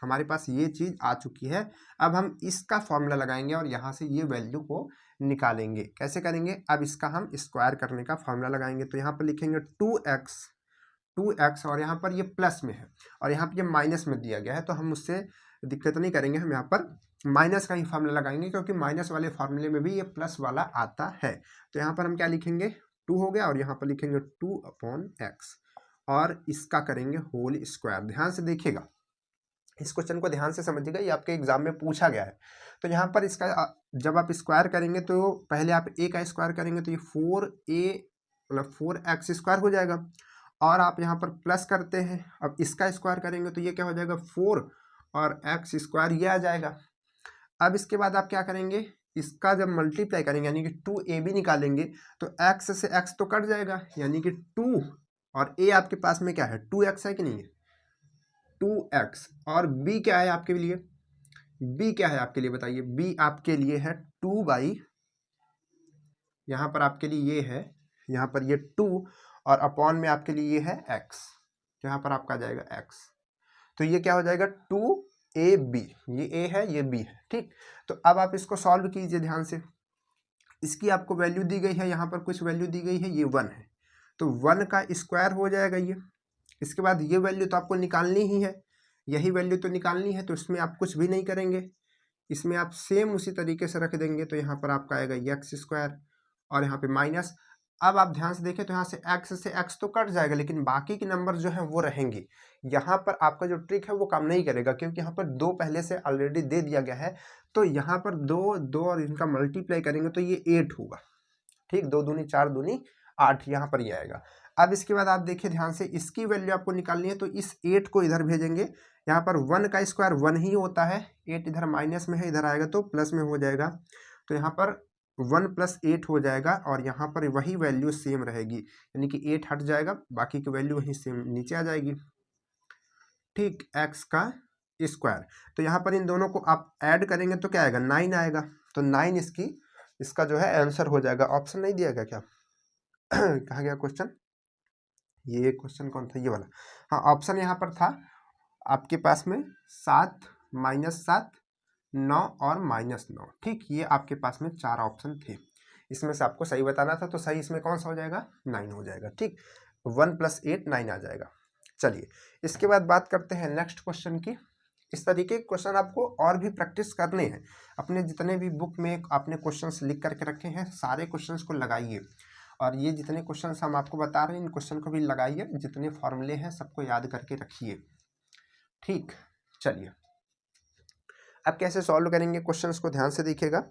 हमारे पास ये चीज़ आ चुकी है। अब हम इसका फॉर्मूला लगाएंगे और यहाँ से ये वैल्यू को निकालेंगे। कैसे करेंगे? अब इसका हम स्क्वायर करने का फॉर्मूला लगाएंगे। तो यहाँ पर लिखेंगे 2x और यहाँ पर ये प्लस में है और यहाँ पर ये माइनस में दिया गया है, तो हम उससे दिक्कत नहीं करेंगे। हम यहाँ पर माइनस का ही फॉर्मूला लगाएंगे क्योंकि माइनस वाले फार्मूले में भी ये प्लस वाला आता है। तो यहाँ पर हम क्या लिखेंगे? 2 हो गया और यहाँ पर लिखेंगे 2/x और इसका करेंगे होल स्क्वायर। ध्यान से देखिएगा, इस क्वेश्चन को ध्यान से समझिएगा, ये आपके एग्जाम में पूछा गया है। तो यहाँ पर इसका जब आप स्क्वायर करेंगे तो पहले आप a का स्क्वायर करेंगे तो ये 4a मतलब 4x स्क्वायर हो जाएगा और आप यहाँ पर प्लस करते हैं। अब इसका स्क्वायर करेंगे तो ये क्या हो जाएगा? 4 और x स्क्वायर ये आ जाएगा। अब इसके बाद आप क्या करेंगे? इसका जब मल्टीप्लाई करेंगे यानी कि 2ab निकालेंगे तो x से x तो कट जाएगा, यानी कि 2 और a आपके पास में क्या है? 2x है कि नहीं है? 2x और b क्या है आपके लिए? b क्या है आपके लिए बताइए? b आपके लिए है 2/, यहाँ पर आपके लिए ये है, यहाँ पर ये 2 और अपॉन में आपके लिए ये है x, यहाँ पर आपका आ जाएगा x। तो ये क्या हो जाएगा? 2ab, ये a है ये b है, ठीक। तो अब आप इसको सॉल्व कीजिए ध्यान से। इसकी आपको वैल्यू दी गई है, यहाँ पर कुछ वैल्यू दी गई है, ये 1 है तो 1 का स्क्वायर हो जाएगा ये। इसके बाद ये वैल्यू तो आपको निकालनी ही है, यही वैल्यू तो निकालनी है, तो इसमें आप कुछ भी नहीं करेंगे, इसमें आप सेम उसी तरीके से रख देंगे। तो यहाँ पर आपका आएगा x स्क्वायर और यहाँ पे माइनस। अब आप ध्यान से देखें तो यहाँ से x तो कट जाएगा, लेकिन बाकी के नंबर जो है वो रहेंगे। यहाँ पर आपका जो ट्रिक है वो काम नहीं करेगा क्योंकि यहाँ पर 2 पहले से ऑलरेडी दे दिया गया है। तो यहाँ पर 2 और इनका मल्टीप्लाई करेंगे तो ये 8 होगा, ठीक। 2 दूनी 4 दूनी 8, यहाँ पर ये आएगा। अब इसके बाद आप देखिए ध्यान से, इसकी वैल्यू आपको निकालनी है तो इस 8 को इधर भेजेंगे। यहाँ पर 1 का स्क्वायर 1 ही होता है, 8 इधर माइनस में है, इधर आएगा तो प्लस में हो जाएगा। तो यहाँ पर 1 + 8 हो जाएगा और यहाँ पर वही वैल्यू सेम रहेगी, यानी कि 8 हट जाएगा, बाकी की वैल्यू वहीं सेम नीचे आ जाएगी, ठीक। x का स्क्वायर, तो यहाँ पर इन दोनों को आप ऐड करेंगे तो क्या आएगा? 9 आएगा। तो 9 इसका जो है आंसर हो जाएगा। ऑप्शन नहीं दिया गया क्या? कहा गया क्वेश्चन? ये क्वेश्चन कौन था? ये वाला, हाँ। ऑप्शन यहाँ पर था आपके पास में 7, -7, 9 और -9, ठीक। ये आपके पास में 4 ऑप्शन थे, इसमें से आपको सही बताना था। तो सही इसमें कौन सा हो जाएगा? 9 हो जाएगा, ठीक। 1 + 8 9 आ जाएगा। चलिए इसके बाद बात करते हैं नेक्स्ट क्वेश्चन की। इस तरीके के क्वेश्चन आपको और भी प्रैक्टिस करने हैं। अपने जितने भी बुक में आपने क्वेश्चंस लिख करके रखे हैं, सारे क्वेश्चंस को लगाइए और ये जितने क्वेश्चंस हम आपको बता रहे हैं इन क्वेश्चन को भी लगाइए, जितने फॉर्मूले हैं सबको याद करके रखिए, ठीक। चलिए अब कैसे सॉल्व करेंगे क्वेश्चंस को ध्यान से देखिएगा।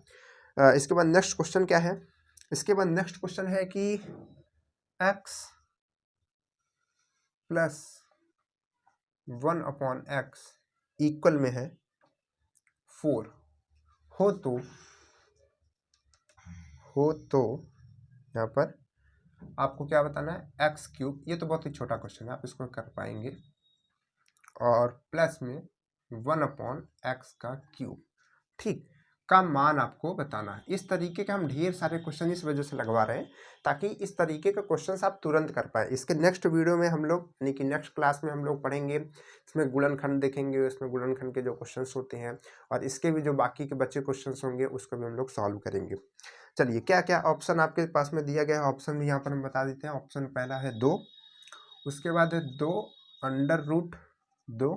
इसके बाद नेक्स्ट क्वेश्चन क्या है? इसके बाद नेक्स्ट क्वेश्चन है कि x + 1/x इक्वल में है 4 हो तो यहाँ पर आपको क्या बताना है? x³। ये तो बहुत ही छोटा क्वेश्चन है, आप इसको कर पाएंगे। और प्लस में 1/x³, ठीक, का मान आपको बताना है। इस तरीके के हम ढेर सारे क्वेश्चन इस वजह से लगवा रहे हैं ताकि इस तरीके का क्वेश्चन आप तुरंत कर पाए। इसके नेक्स्ट वीडियो में हम लोग, यानी कि नेक्स्ट क्लास में हम लोग पढ़ेंगे, इसमें गुणनखंड देखेंगे, इसमें गुणनखंड के जो क्वेश्चंस होते हैं और इसके भी जो बाकी के बचे क्वेश्चंस होंगे उसको भी हम लोग सॉल्व करेंगे। चलिए क्या क्या ऑप्शन आपके पास में दिया गया है, ऑप्शन भी यहाँ पर हम बता देते हैं। ऑप्शन पहला है 2, उसके बाद है 2√2,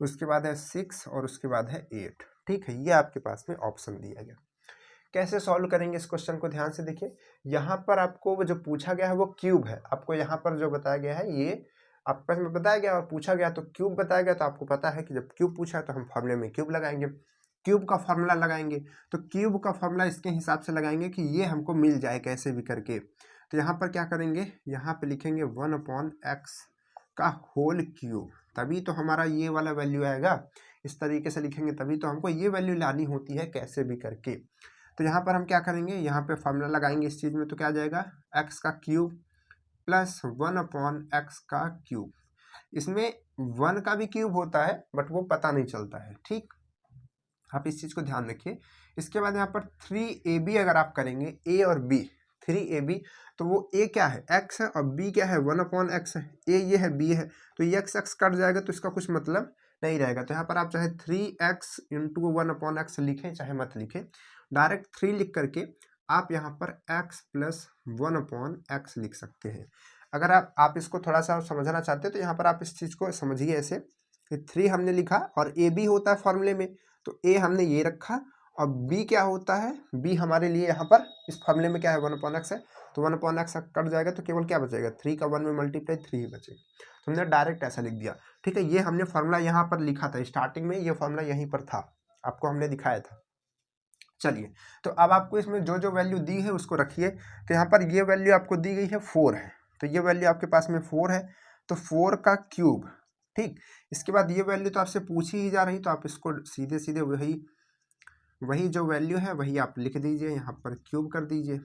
उसके बाद है 6 और उसके बाद है 8, ठीक है। ये आपके पास में ऑप्शन दिया गया। कैसे सॉल्व करेंगे इस क्वेश्चन को ध्यान से देखिए। यहाँ पर आपको जो पूछा गया है वो क्यूब है, आपको यहाँ पर जो बताया गया है ये आपके पास में बताया गया और पूछा गया तो क्यूब बताया गया, तो आपको पता है कि जब क्यूब पूछा है तो हम फॉर्मूले में क्यूब लगाएंगे, क्यूब का फॉर्मूला लगाएंगे। तो क्यूब का फॉर्मूला इसके हिसाब से लगाएंगे कि ये हमको मिल जाए कैसे भी करके। तो यहाँ पर क्या करेंगे, यहाँ पे लिखेंगे 1/x का होल क्यूब, तभी तो हमारा ये वाला वैल्यू आएगा। इस तरीके से लिखेंगे तभी तो हमको ये वैल्यू लानी होती है कैसे भी करके। तो यहाँ पर हम क्या करेंगे, यहाँ पे फॉर्मूला लगाएंगे इस चीज़ में, तो क्या आ जाएगा, x का क्यूब प्लस 1/x का क्यूब। इसमें 1 का भी क्यूब होता है बट वो पता नहीं चलता है, ठीक, आप इस चीज़ को ध्यान रखिए। इसके बाद यहाँ पर 3ab अगर आप करेंगे a और b, 3ab, तो वो a क्या है, x है, और b क्या है, 1/x है। a ये है, b है, तो ये x कट जाएगा तो इसका कुछ मतलब नहीं रहेगा। तो यहाँ पर आप चाहे 3x इंटू 1/x लिखें चाहे मत लिखें, डायरेक्ट 3 लिख करके आप यहाँ पर x प्लस 1/x लिख सकते हैं। अगर आप इसको थोड़ा सा समझना चाहते हैं तो यहाँ पर आप इस चीज़ को समझिए ऐसे कि 3 हमने लिखा और ए बी होता है फॉर्मूले में, तो ए हमने ये रखा, और बी क्या होता है, बी हमारे लिए यहाँ पर इस फॉर्मूले में क्या है, 1/x है, तो 1/x कट जाएगा तो केवल क्या बचेगा, 3 का 1 में मल्टीप्लाई 3 ही बचेगा। तो हमने डायरेक्ट ऐसा लिख दिया, ठीक है। ये हमने फॉर्मूला यहाँ पर लिखा था स्टार्टिंग में, ये फॉर्मूला यहीं पर था, आपको हमने दिखाया था। चलिए, तो अब आपको इसमें जो जो वैल्यू दी है उसको रखिए। तो यहाँ पर ये वैल्यू आपको दी गई है 4 है, तो ये वैल्यू आपके पास में 4 है, तो 4 का क्यूब, ठीक। इसके बाद ये वैल्यू तो आपसे पूछी ही जा रही, तो आप इसको सीधे सीधे वही जो वैल्यू है वही आप लिख दीजिए, यहाँ पर क्यूब कर दीजिए।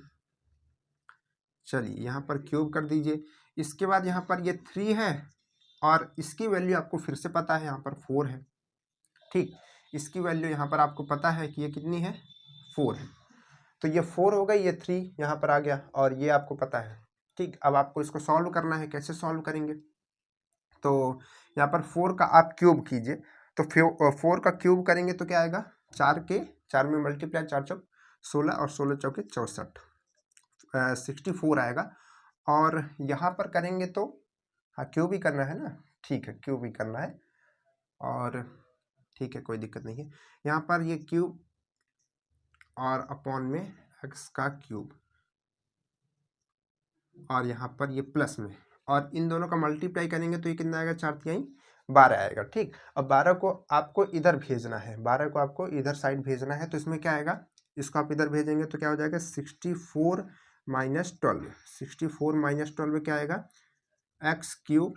चलिए, यहाँ पर क्यूब कर दीजिए। इसके बाद यहाँ पर ये 3 है और इसकी वैल्यू आपको फिर से पता है, यहाँ पर 4 है, ठीक। इसकी वैल्यू यहाँ पर आपको पता है कि ये कितनी है, 4 है, तो ये 4 हो गई, ये 3 यहाँ पर आ गया और ये आपको पता है, ठीक। अब आपको इसको सॉल्व करना है, कैसे सॉल्व करेंगे, तो यहाँ पर 4 का आप क्यूब कीजिए, तो 4 का क्यूब करेंगे तो क्या आएगा, 4 में मल्टीप्लाई, 4 चौक 16 और 16 चौके 64, 64 आएगा। और यहाँ पर करेंगे तो हाँ क्यूब ही करना है ना, ठीक है, क्यूब ही करना है, और ठीक है, कोई दिक्कत नहीं है। यहाँ पर ये क्यूब और अपॉन में x का क्यूब, और यहाँ पर ये प्लस में, और इन दोनों का मल्टीप्लाई करेंगे तो ये कितना आएगा, 4×3 12 आएगा, ठीक। अब 12 को आपको इधर भेजना है, 12 को आपको इधर साइड भेजना है, तो इसमें क्या आएगा, इसको आप इधर भेजेंगे तो क्या हो जाएगा, 64 माइनस 12, 64 माइनस 12 क्या आएगा, x cube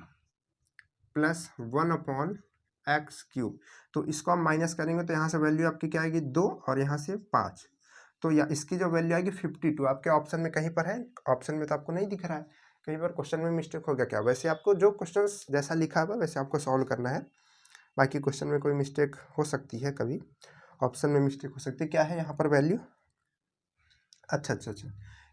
plus 1/x cube. तो इसको हम माइनस करेंगे तो यहाँ से वैल्यू आपकी क्या आएगी, 2, और यहाँ से 5, तो या इसकी जो वैल्यू आएगी 52। आपके ऑप्शन में कहीं पर है, ऑप्शन में तो आपको नहीं दिख रहा है, कहीं पर क्वेश्चन में मिस्टेक हो गया क्या, वैसे आपको जो क्वेश्चन जैसा लिखा हुआ वैसे आपको सॉल्व करना है। बाकी क्वेश्चन में कोई मिस्टेक हो सकती है, कभी ऑप्शन में मिस्टेक हो सकती है। क्या है यहाँ पर वैल्यू, अच्छा,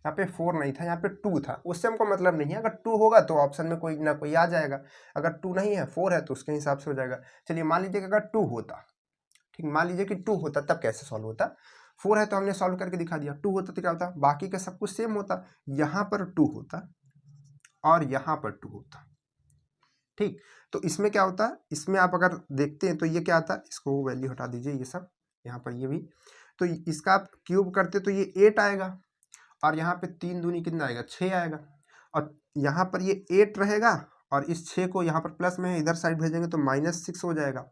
यहाँ पे 4 नहीं था, यहाँ पे 2 था, उससे हमको मतलब नहीं है। अगर 2 होगा तो ऑप्शन में कोई ना कोई आ जाएगा, अगर 2 नहीं है 4 है तो उसके हिसाब से हो जाएगा। चलिए, मान लीजिए कि अगर 2 होता, ठीक, मान लीजिए कि 2 होता, तब कैसे सॉल्व होता, 4 है तो हमने सॉल्व करके दिखा दिया, 2 होता तो क्या होता, बाकी का सब कुछ सेम होता, यहाँ पर 2 होता और यहाँ पर 2 होता, ठीक। तो इसमें क्या होता, इसमें आप अगर देखते हैं तो ये क्या आता, इसको वैल्यू हटा दीजिए, ये सब यहाँ पर ये भी, तो इसका आप क्यूब करते तो ये 8 आएगा, और यहाँ पे 3 दूनी कितना आएगा, 6 आएगा, और यहाँ पर ये 8 रहेगा, और इस 6 को यहाँ पर प्लस में है, इधर साइड भेजेंगे तो -6 हो जाएगा,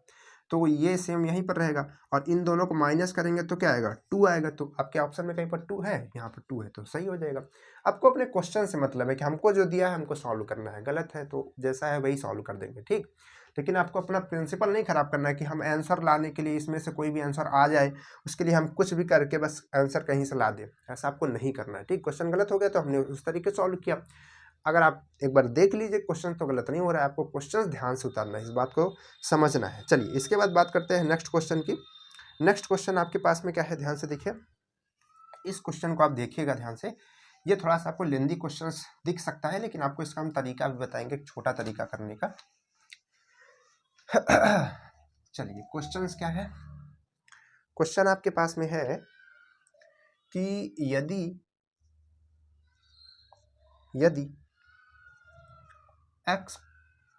तो ये सेम यहीं पर रहेगा, और इन दोनों को माइनस करेंगे तो क्या आएगा, 2 आएगा। तो आपके ऑप्शन में कहीं पर 2 है, यहाँ पर 2 है, तो सही हो जाएगा। आपको अपने क्वेश्चन से मतलब है कि हमको जो दिया है हमको सॉल्व करना है, गलत है तो जैसा है वही सॉल्व कर देंगे, ठीक। लेकिन आपको अपना प्रिंसिपल नहीं खराब करना है कि हम आंसर लाने के लिए इसमें से कोई भी आंसर आ जाए, उसके लिए हम कुछ भी करके बस आंसर कहीं से ला दें, ऐसा आपको नहीं करना है, ठीक। क्वेश्चन गलत हो गया तो हमने उस तरीके सॉल्व किया। अगर आप एक बार देख लीजिए क्वेश्चन तो गलत नहीं हो रहा है, आपको क्वेश्चन ध्यान से उतारना है, इस बात को समझना है। चलिए, इसके बाद बात करते हैं नेक्स्ट क्वेश्चन की। नेक्स्ट क्वेश्चन आपके पास में क्या है, ध्यान से देखिए, इस क्वेश्चन को आप देखिएगा ध्यान से। ये थोड़ा सा आपको लेंदी क्वेश्चन दिख सकता है, लेकिन आपको इसका हम तरीका भी बताएंगे, एक छोटा तरीका करने का। चलिए, क्वेश्चन क्या है, क्वेश्चन आपके पास में है कि यदि x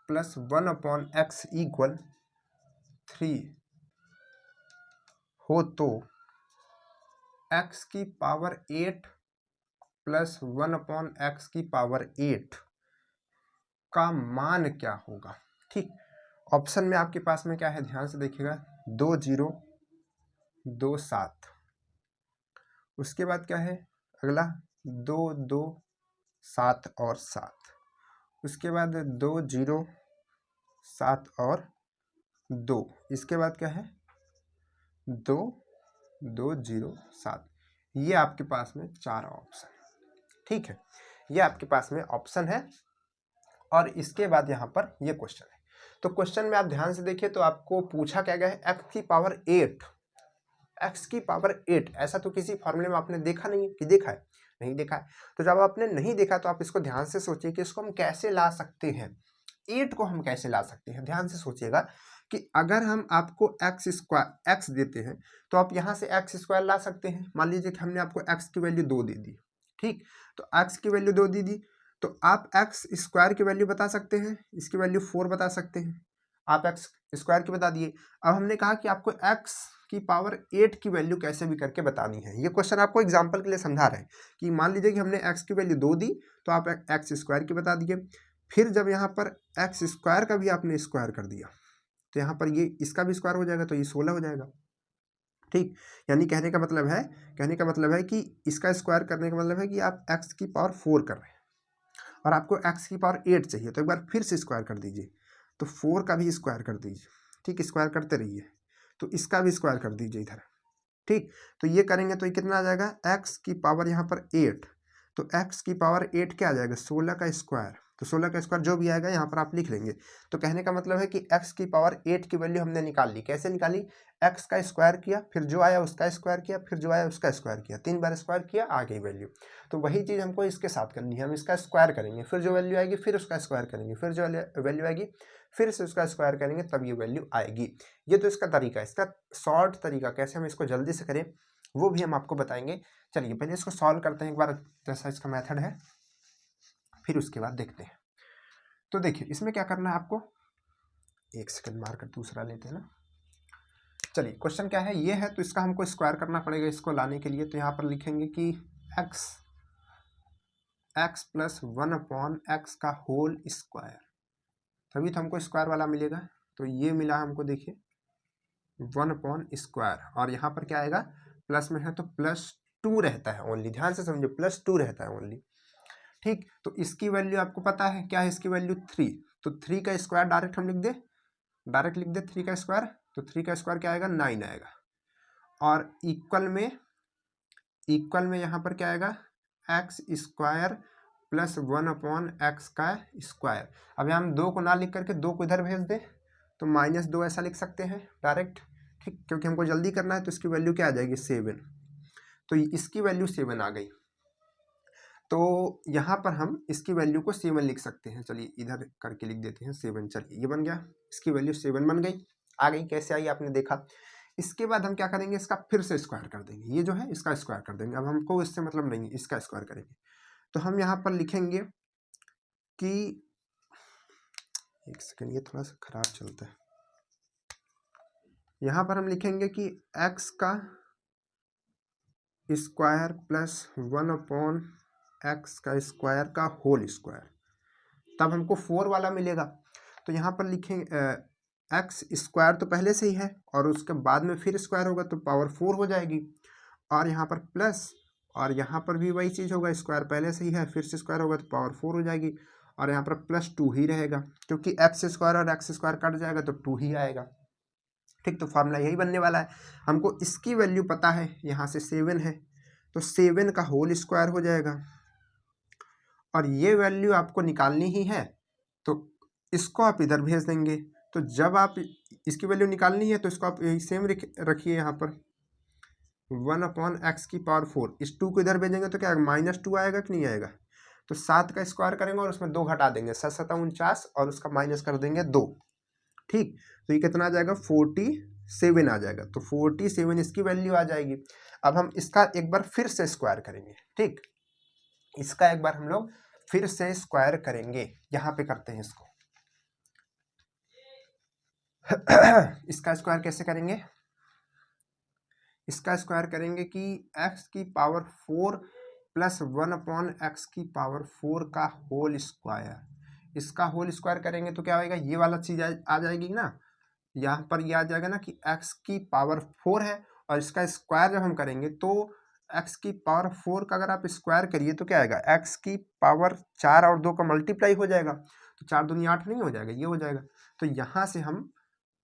प्लस 1/x इक्वल 3 हो तो x की पावर 8 प्लस 1/x की पावर 8 का मान क्या होगा। ठीक, ऑप्शन में आपके पास में क्या है, ध्यान से देखिएगा, 2 0 2 7, उसके बाद क्या है अगला 2 2 7 और 7, उसके बाद 2 0 7 और 2, इसके बाद क्या है 2 2 0 7। ये आपके पास में 4 ऑप्शन, ठीक है, ये आपके पास में ऑप्शन है। और इसके बाद यहाँ पर ये क्वेश्चन है। तो क्वेश्चन में आप ध्यान से देखिए तो आपको पूछा क्या गया है, x की पावर 8, x की पावर 8, ऐसा तो किसी फॉर्मूले में आपने देखा नहीं है कि देखा है, नहीं देखा है। तो जब आपने नहीं देखा तो आप इसको ध्यान से सोचिए कि इसको हम कैसे ला सकते हैं, 8 को हम कैसे ला सकते हैं। ध्यान से सोचिएगा कि अगर हम आपको एक्स स्क्वायर एक्स देते हैं तो आप यहाँ से एक्स स्क्वायर ला सकते हैं। मान लीजिए कि हमने आपको एक्स की वैल्यू 2 दे दी, ठीक, तो एक्स की वैल्यू 2 दे दी, तो आप एक्स स्क्वायर की वैल्यू बता सकते हैं, इसकी वैल्यू 4 बता सकते हैं, आप एक्स स्क्वायर की बता दिए। अब हमने कहा कि आपको एक्स की पावर 8 की वैल्यू कैसे भी करके बतानी है। ये क्वेश्चन आपको एग्जांपल के लिए समझा रहे हैं कि मान लीजिए कि हमने एक्स की वैल्यू 2 दी तो आप एक्स स्क्वायर की बता दिए, फिर जब यहाँ पर एक्स स्क्वायर का भी आपने स्क्वायर कर दिया तो यहाँ पर ये इसका भी स्क्वायर हो जाएगा, तो ये 16 हो जाएगा। ठीक, यानी कहने का मतलब है कि इसका स्क्वायर करने का मतलब है कि आप एक्स की पावर 4 कर रहे हैं और आपको एक्स की पावर 8 चाहिए, तो एक बार फिर से स्क्वायर कर दीजिए, तो 4 का भी स्क्वायर कर दीजिए। ठीक, स्क्वायर करते रहिए, तो इसका भी स्क्वायर कर दीजिए इधर। ठीक, तो ये करेंगे तो ये कितना आ जाएगा, एक्स की पावर यहाँ पर 8, तो एक्स की पावर 8 क्या आ जाएगा, 16 का स्क्वायर, तो 16 का स्क्वायर जो भी आएगा यहाँ पर आप लिख लेंगे। तो कहने का मतलब है कि एक्स की पावर 8 की वैल्यू हमने निकाल ली। कैसे निकाली, एक्स का स्क्वायर किया, फिर जो आया उसका स्क्वायर किया, फिर जो आया उसका स्क्वायर किया, 3 बार स्क्वायर किया, आ गई वैल्यू। तो वही चीज़ हमको इसके साथ करनी है, हम इसका स्क्वायर करेंगे, फिर जो वैल्यू आएगी फिर उसका स्क्वायर करेंगे, फिर जो वैल्यू आएगी फिर से उसका स्क्वायर करेंगे, तब ये वैल्यू आएगी। ये तो इसका तरीका है, इसका शॉर्ट तरीका कैसे हम इसको जल्दी से करें वो भी हम आपको बताएंगे। चलिए पहले इसको सॉल्व करते हैं एक बार, जैसा इसका मेथड है, फिर उसके बाद देखते हैं। तो देखिए इसमें क्या करना है आपको, एक सेकंड मार कर दूसरा लेते हैं ना। चलिए क्वेश्चन क्या है, ये है, तो इसका हमको स्क्वायर करना पड़ेगा इसको लाने के लिए। तो यहाँ पर लिखेंगे कि x प्लस 1/x का होल स्क्वायर, तभी तो हमको स्क्वायर वाला मिलेगा। तो ये मिला हमको, देखिए 1/स्क्वायर, और यहाँ पर क्या आएगा, प्लस में है तो +2 रहता है ओनली, ध्यान से समझो, +2 रहता है ओनली। ठीक, तो इसकी वैल्यू आपको पता है क्या है, इसकी वैल्यू 3, तो 3 का स्क्वायर डायरेक्ट हम लिख दे, 3 का स्क्वायर, तो 3 का स्क्वायर क्या आएगा, 9 आएगा। और इक्वल में यहाँ पर क्या आएगा, एक्स स्क्वायर प्लस 1/x का स्क्वायर। अब हम 2 को ना लिख करके 2 को इधर भेज दें तो -2 ऐसा लिख सकते हैं डायरेक्ट। ठीक, क्योंकि हमको जल्दी करना है, तो इसकी वैल्यू क्या आ जाएगी, 7, तो इसकी वैल्यू 7 आ गई। तो यहाँ पर हम इसकी वैल्यू को 7 लिख सकते हैं। चलिए इधर करके लिख देते हैं 7, चलिए ये बन गया, इसकी वैल्यू 7 बन गई, आ गई। कैसे आई आपने देखा। इसके बाद हम क्या करेंगे, इसका फिर से स्क्वायर कर देंगे, ये जो है इसका स्क्वायर कर देंगे। अब हमको इससे मतलब नहीं है, इसका स्क्वायर करेंगे। तो हम यहाँ पर लिखेंगे कि, एक सेकेंड ये थोड़ा सा खराब चलता है, यहाँ पर हम लिखेंगे कि x का स्क्वायर प्लस 1/x का स्क्वायर का होल स्क्वायर, तब हमको 4 वाला मिलेगा। तो यहाँ पर लिखेंगे एक्स स्क्वायर तो पहले से ही है, और उसके बाद में फिर स्क्वायर होगा तो पावर 4 हो जाएगी, और यहाँ पर प्लस, और यहाँ पर भी वही चीज़ होगा, स्क्वायर पहले से ही है, फिर से स्क्वायर होगा तो पावर 4 हो जाएगी, और यहाँ पर +2 ही रहेगा, क्योंकि एक्स स्क्वायर और एक्स स्क्वायर कट जाएगा तो 2 ही आएगा। ठीक, तो फार्मूला यही बनने वाला है। हमको इसकी वैल्यू पता है, यहाँ से 7 है, तो 7 का होल स्क्वायर हो जाएगा, और ये वैल्यू आपको निकालनी ही है, तो इसको आप इधर भेज देंगे। तो जब आप इसकी वैल्यू निकालनी है तो इसको आप यही सेम रखिए, यहाँ पर 1/x की पावर 4, इस 2 को इधर भेजेंगे तो क्या -2 आएगा कि नहीं आएगा। तो 7 का स्क्वायर करेंगे और उसमें 2 घटा देंगे, 7 7 49, और उसका माइनस कर देंगे 2। ठीक, तो ये कितना आ जाएगा, 47 आ जाएगा। तो 47 इसकी वैल्यू आ जाएगी। अब हम इसका एक बार फिर से स्क्वायर करेंगे। ठीक, इसका एक बार हम लोग फिर से स्क्वायर करेंगे, यहाँ पे करते हैं इसको। इसका स्क्वायर कैसे करेंगे, इसका स्क्वायर करेंगे कि x की पावर 4 प्लस 1/x की पावर 4 का होल स्क्वायर, इसका होल स्क्वायर करेंगे तो क्या होएगा, ये वाला चीज आ जाएगी ना, यहाँ पर ये आ जाएगा ना कि x की पावर 4 है, और इसका स्क्वायर जब हम करेंगे तो x की पावर 4 का अगर आप स्क्वायर करिए तो क्या आएगा, x की पावर 4 और 2 का मल्टीप्लाई हो जाएगा, तो 4 दूनी 8 नहीं हो जाएगा, ये हो जाएगा। तो यहाँ से हम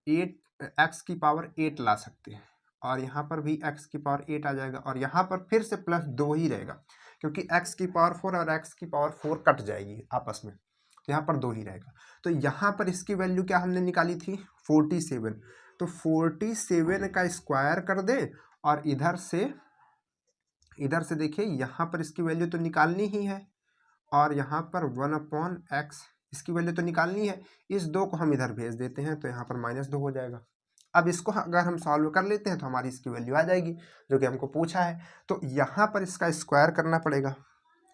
8 x की पावर 8 ला सकते हैं, और यहाँ पर भी x की पावर 8 आ जाएगा, और यहाँ पर फिर से प्लस 2 ही रहेगा, क्योंकि x की पावर 4 और x की पावर 4 कट जाएगी आपस में, तो यहाँ पर 2 ही रहेगा। तो यहाँ पर इसकी वैल्यू क्या हमने निकाली थी, 47। तो 47 का स्क्वायर कर दे, और इधर से देखिए यहाँ पर इसकी वैल्यू तो निकालनी ही है, और यहाँ पर 1/x इसकी वैल्यू तो निकालनी है। इस 2 को हम इधर भेज देते हैं, तो यहाँ पर -2 हो जाएगा। अब इसको अगर हम सॉल्व कर लेते हैं तो हमारी इसकी वैल्यू आ जाएगी जो कि हमको पूछा है। तो यहाँ पर इसका स्क्वायर करना पड़ेगा।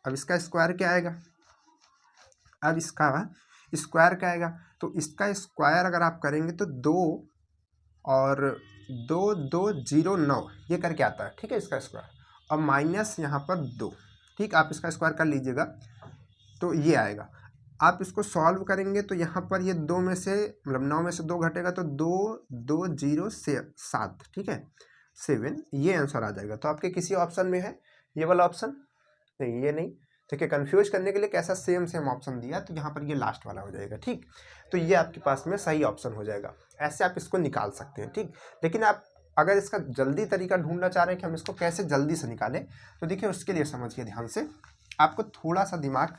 अब इसका स्क्वायर क्या आएगा, अब इसका स्क्वायर क्या आएगा, तो इसका स्क्वायर अगर आप करेंगे तो 2 और 2209 ये करके आता है, ठीक है, इसका स्क्वायर, और माइनस यहाँ पर 2, ठीक, आप इसका स्क्वायर कर लीजिएगा तो ये आएगा। आप इसको सॉल्व करेंगे तो यहाँ पर ये 2 में से मतलब 9 में से 2 घटेगा तो 7, ठीक है, 7, ये आंसर आ जाएगा। तो आपके किसी ऑप्शन में है ये वाला ऑप्शन, नहीं ये नहीं, ठीक है, कंफ्यूज करने के लिए कैसा सेम ऑप्शन दिया, तो यहाँ पर ये लास्ट वाला हो जाएगा, ठीक। तो ये आपके पास में सही ऑप्शन हो जाएगा, ऐसे आप इसको निकाल सकते हैं, ठीक। लेकिन आप अगर इसका जल्दी तरीका ढूंढना चाह रहे हैं कि हम इसको कैसे जल्दी से निकालें, तो देखिए उसके लिए समझिए ध्यान से, आपको थोड़ा सा दिमाग,